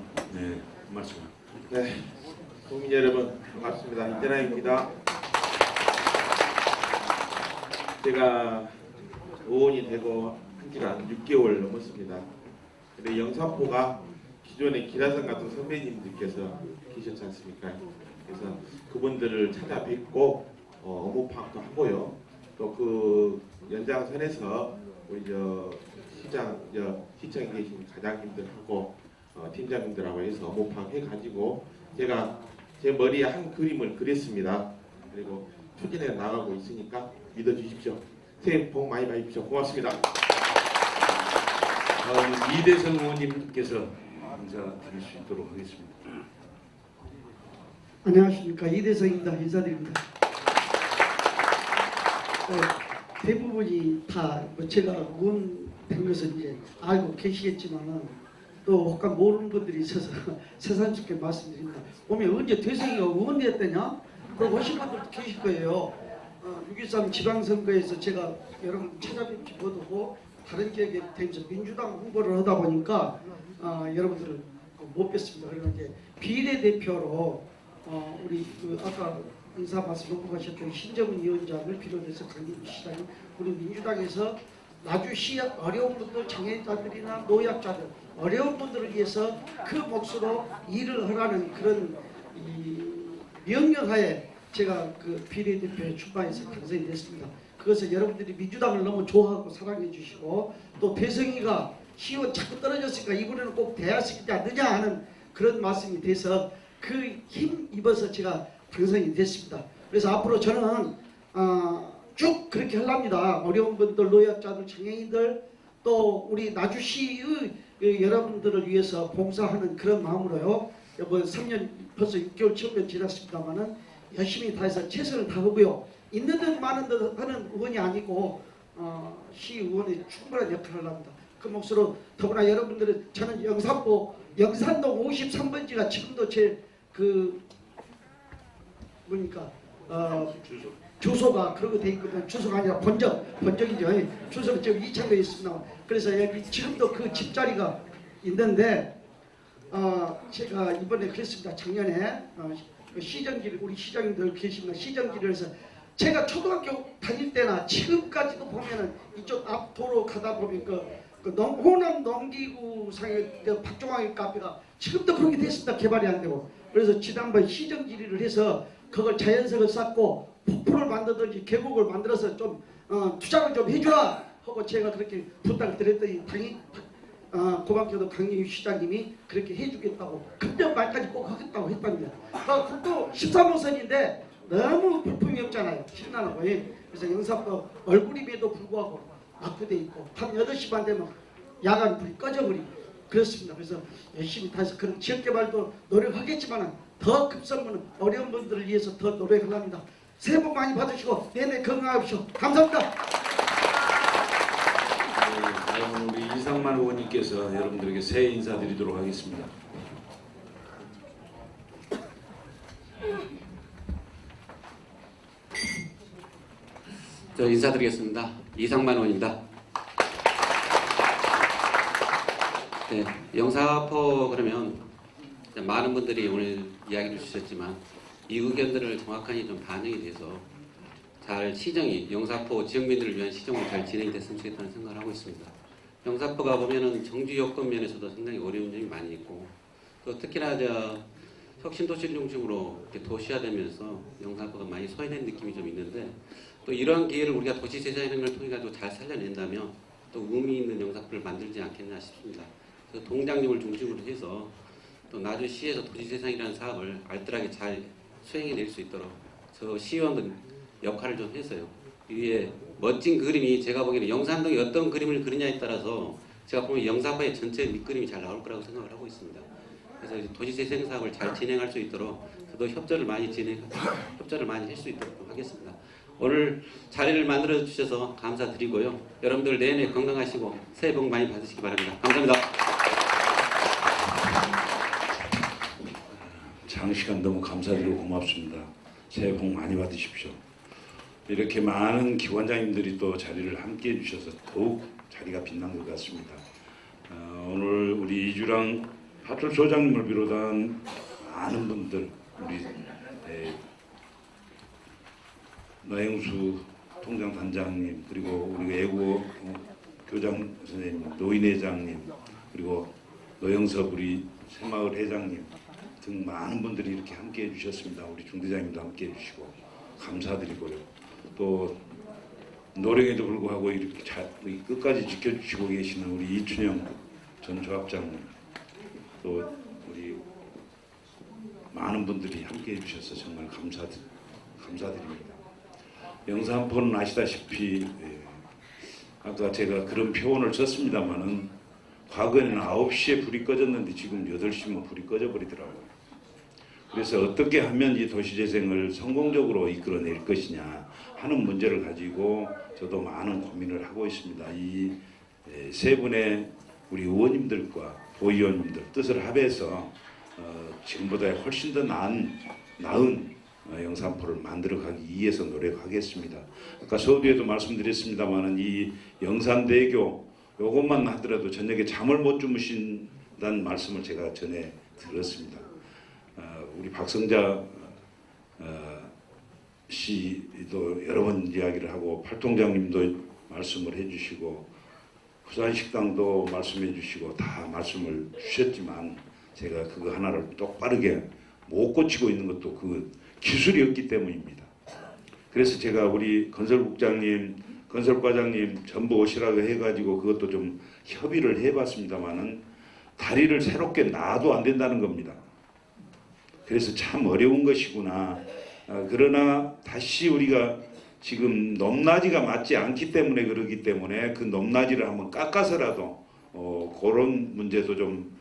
말씀합니다. 네, 국민 여러분 반갑습니다. 이재남입니다. 제가 의원이 되고 한 지가 6개월 넘었습니다. 근데 영산포가 기존의 기라성 같은 선배님들께서 계셨지 않습니까? 그래서 그분들을 찾아뵙고 업무 파악도 하고요. 또 그 연장선에서 우리 시청에 계신 과장님들하고 팀장님들하고 해서 모방해가지고 제가 제 머리에 한 그림을 그렸습니다. 그리고 추진해 나가고 있으니까 믿어주십시오. 새해 복 많이 받으십시오. 고맙습니다. 이대성 의원님께서 인사드릴 수 있도록 하겠습니다. 안녕하십니까, 이대성입니다. 인사드립니다. 대부분이 다 제가 의원된 것은 이제 알고 계시겠지만은 또 혹한 모르는 분들이 있어서 새삼스럽게 말씀드립니다. 보면 언제 대성이가 의원이었더냐? 그럼 오신 분들도 계실 거예요. 6.13 지방선거에서 제가 여러분 찾아뵙지 못하고 다른 지역에 대해서 민주당 홍보를 하다 보니까 여러분들을 못 뵀습니다. 그리고 이제 비례대표로 우리 아까 인사 말씀 언급하셨던 신정은 위원장을 비롯해서 강민주 시장님, 우리 민주당에서 나주시 어려운 분들, 장애인자들이나 노약자들, 어려운 분들을 위해서 그 몫으로 일을 하라는 그런 명령하에 제가 그 비례대표에 출마해서 당선이 됐습니다. 그것을 여러분들이 민주당을 너무 좋아하고 사랑해 주시고, 또 대성이가 시의원 자꾸 떨어졌으니까 이번에는 꼭 돼야 시키지 않느냐 하는 그런 말씀이 돼서 그 힘 입어서 제가 당선이 됐습니다. 그래서 앞으로 저는 쭉 그렇게 하랍니다. 어려운 분들, 노약자들, 장애인들, 또 우리 나주시의 여러분들을 위해서 봉사하는 그런 마음으로요. 이번 3년 벌써 6개월 채우면 지났습니다만은 열심히 다해서 최선을 다하고요. 있는 듯 많은 듯 하는 의원이 아니고 시의원의 충분한 역할을 합니다. 그 몫으로 더구나 여러분들은 저는 영산동 53번지가 지금도 제 주소가 그러고 돼 있거든요. 주소가 아니라 번적이죠. 주소는 지금 이창도에 있습니다. 그래서 여기 지금도 그 집자리가 있는데 제가 이번에 그랬습니다. 작년에 시정길, 우리 시장님들 계시면 시정길을 해서 제가 초등학교 다닐 때나 지금까지도 보면은 이쪽 앞 도로 가다 보면 호남 농기구상의 박종환 카페가 지금도 그렇게 됐습니다. 개발이 안 되고. 그래서 지난번 시정 질의를 해서 그걸 자연석을 쌓고 폭포를 만들든지 계곡을 만들어서 좀 투자를 좀 해주라 하고 제가 그렇게 부탁을 드렸더니 고맙게도 강민주 시장님이 그렇게 해주겠다고 금년 말까지 꼭 하겠다고 했답니다. 국도 13호선인데 너무 불품이 없잖아요. 신나고. 그래서 영산도 얼굴임에도 불구하고 낙후돼 있고 밤 8시 반 되면 야간 불이 꺼져버리고 그렇습니다. 그래서 열심히 다해서 그런 지역개발도 노력하겠지만 더 급선무는 어려운 분들을 위해서 더 노력을 합니다. 새해 복 많이 받으시고 내내 건강하십시오. 감사합니다. 우리 이상만 의원님께서 여러분들에게 새해 인사드리도록 하겠습니다. 인사드리겠습니다. 이상만 의원입니다. 네, 영사포 그러면 많은 분들이 오늘 이야기를 주셨지만 이 의견들을 정확하게 좀 반영이 돼서 잘 시정이 영사포 지역민들을 위한 시정이 잘 진행이 됐으면 좋겠다는 생각을 하고 있습니다. 영사포가 보면은 정주 여건 면에서도 상당히 어려운 점이 많이 있고 또 특히나 혁신도시를 중심으로 이렇게 도시화되면서 영사포가 많이 소외된 느낌이 좀 있는데 또 이러한 기회를 우리가 도시재생을 통해 가지고 잘 살려낸다면 또 의미 있는 영사포를 만들지 않겠나 싶습니다. 그래서 동장님을 중심으로 해서 또 나주시에서 도시재생이라는 사업을 알뜰하게 잘 수행해낼 수 있도록 저 시의원들 역할을 좀 해서요. 위에 멋진 그림이 제가 보기에는 영산동이 어떤 그림을 그리냐에 따라서 제가 보면 영사포의 전체 밑그림이 잘 나올 거라고 생각을 하고 있습니다. 그래서 도시재생 사업을 잘 진행할 수 있도록 저도 협조를 많이 할 수 있도록 하겠습니다. 오늘 자리를 만들어 주셔서 감사드리고요. 여러분들 내내 건강하시고 새해 복 많이 받으시기 바랍니다. 감사합니다. 장시간 너무 감사드리고 고맙습니다. 새해 복 많이 받으십시오. 이렇게 많은 기관장님들이 또 자리를 함께 해주셔서 더욱 자리가 빛난 것 같습니다. 오늘 우리 이주랑 파출소장님을 비롯한 많은 분들, 우리 노영수 통장단장님, 그리고 우리 애국어 교장 선생님, 노인회장님, 그리고 노영섭 우리 새마을 회장님 등 많은 분들이 이렇게 함께 해주셨습니다. 우리 중대장님도 함께 해주시고 감사드리고요. 또 노력에도 불구하고 이렇게 끝까지 지켜주시고 계시는 우리 이춘영 전 조합장, 또 우리 많은 분들이 함께 해주셔서 정말 감사드립니다. 영산포는 아시다시피 아까 제가 그런 표현을 썼습니다마는 과거에는 9시에 불이 꺼졌는데 지금 8시면 불이 꺼져버리더라고요. 그래서 어떻게 하면 이 도시재생을 성공적으로 이끌어낼 것이냐 하는 문제를 가지고 저도 많은 고민을 하고 있습니다. 이 세 분의 우리 의원님들과 도의원님들 뜻을 합해서 지금보다 훨씬 더 나은 영산포를 만들어가기 위해서 노력하겠습니다. 아까 서두에도 말씀드렸습니다마는 이 영산대교 요것만 하더라도 저녁에 잠을 못 주무신다는 말씀을 제가 전에 들었습니다. 우리 박성자 씨도 여러 번 이야기를 하고 팔통장님도 말씀을 해주시고 부산식당도 말씀해 주시고 다 말씀을 주셨지만 제가 그거 하나를 똑바르게 못 고치고 있는 것도 그 기술이 없기 때문입니다. 그래서 제가 우리 건설국장님, 건설과장님 전부 오시라고 해가지고 그것도 좀 협의를 해봤습니다마는 다리를 새롭게 놔도 안 된다는 겁니다. 그래서 참 어려운 것이구나. 그러나 다시 우리가 지금 높낮이가 맞지 않기 때문에 그러기 때문에 그 높낮이를 한번 깎아서라도 그런 문제도 좀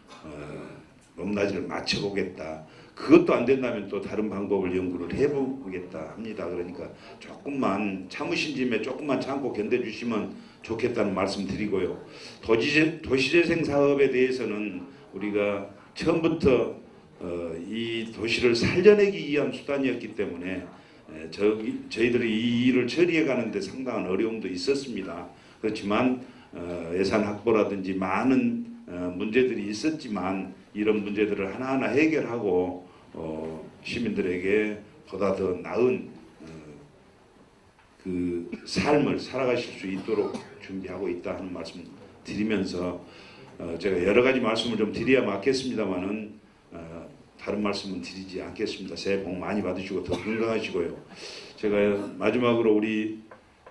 높낮이를 맞춰보겠다. 그것도 안 된다면 또 다른 방법을 연구를 해보겠다 합니다. 그러니까 조금만 참으신 짐에 조금만 참고 견뎌주시면 좋겠다는 말씀 드리고요. 도시재생 사업에 대해서는 우리가 처음부터 이 도시를 살려내기 위한 수단이었기 때문에 저희들이 이 일을 처리해 가는데 상당한 어려움도 있었습니다. 그렇지만 예산 확보라든지 많은 문제들이 있었지만 이런 문제들을 하나하나 해결하고 시민들에게 보다 더 나은 그 삶을 살아가실 수 있도록 준비하고 있다 하는 말씀 드리면서 제가 여러 가지 말씀을 좀 드려야 맞겠습니다만은 다른 말씀은 드리지 않겠습니다. 새해 복 많이 받으시고 더 건강하시고요. 제가 마지막으로 우리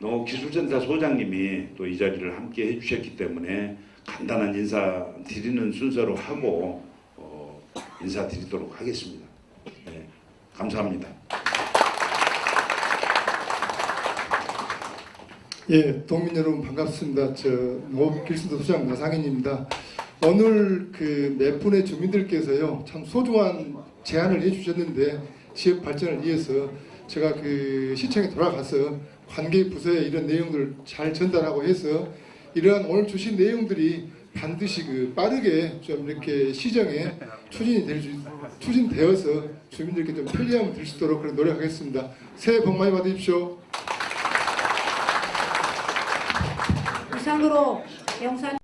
농업기술센터 소장님이 또 이 자리를 함께 해주셨기 때문에 간단한 인사 드리는 순서로 하고 인사드리도록 하겠습니다. 네, 감사합니다. 예, 동민 여러분 반갑습니다. 저 농업기술센터 소장 나상현입니다. 오늘 그 몇 분의 주민들께서요 참 소중한 제안을 해주셨는데 지역 발전을 위해서 제가 그 시청에 돌아가서 관계 부서에 이런 내용들을 잘 전달하고 해서 이러한 오늘 주신 내용들이 반드시 그 빠르게 좀 이렇게 시정에 추진되어서 주민들께 좀 편리함을 줄 수 있도록 그런 노력하겠습니다. 새해 복 많이 받으십시오. 이상으로 영산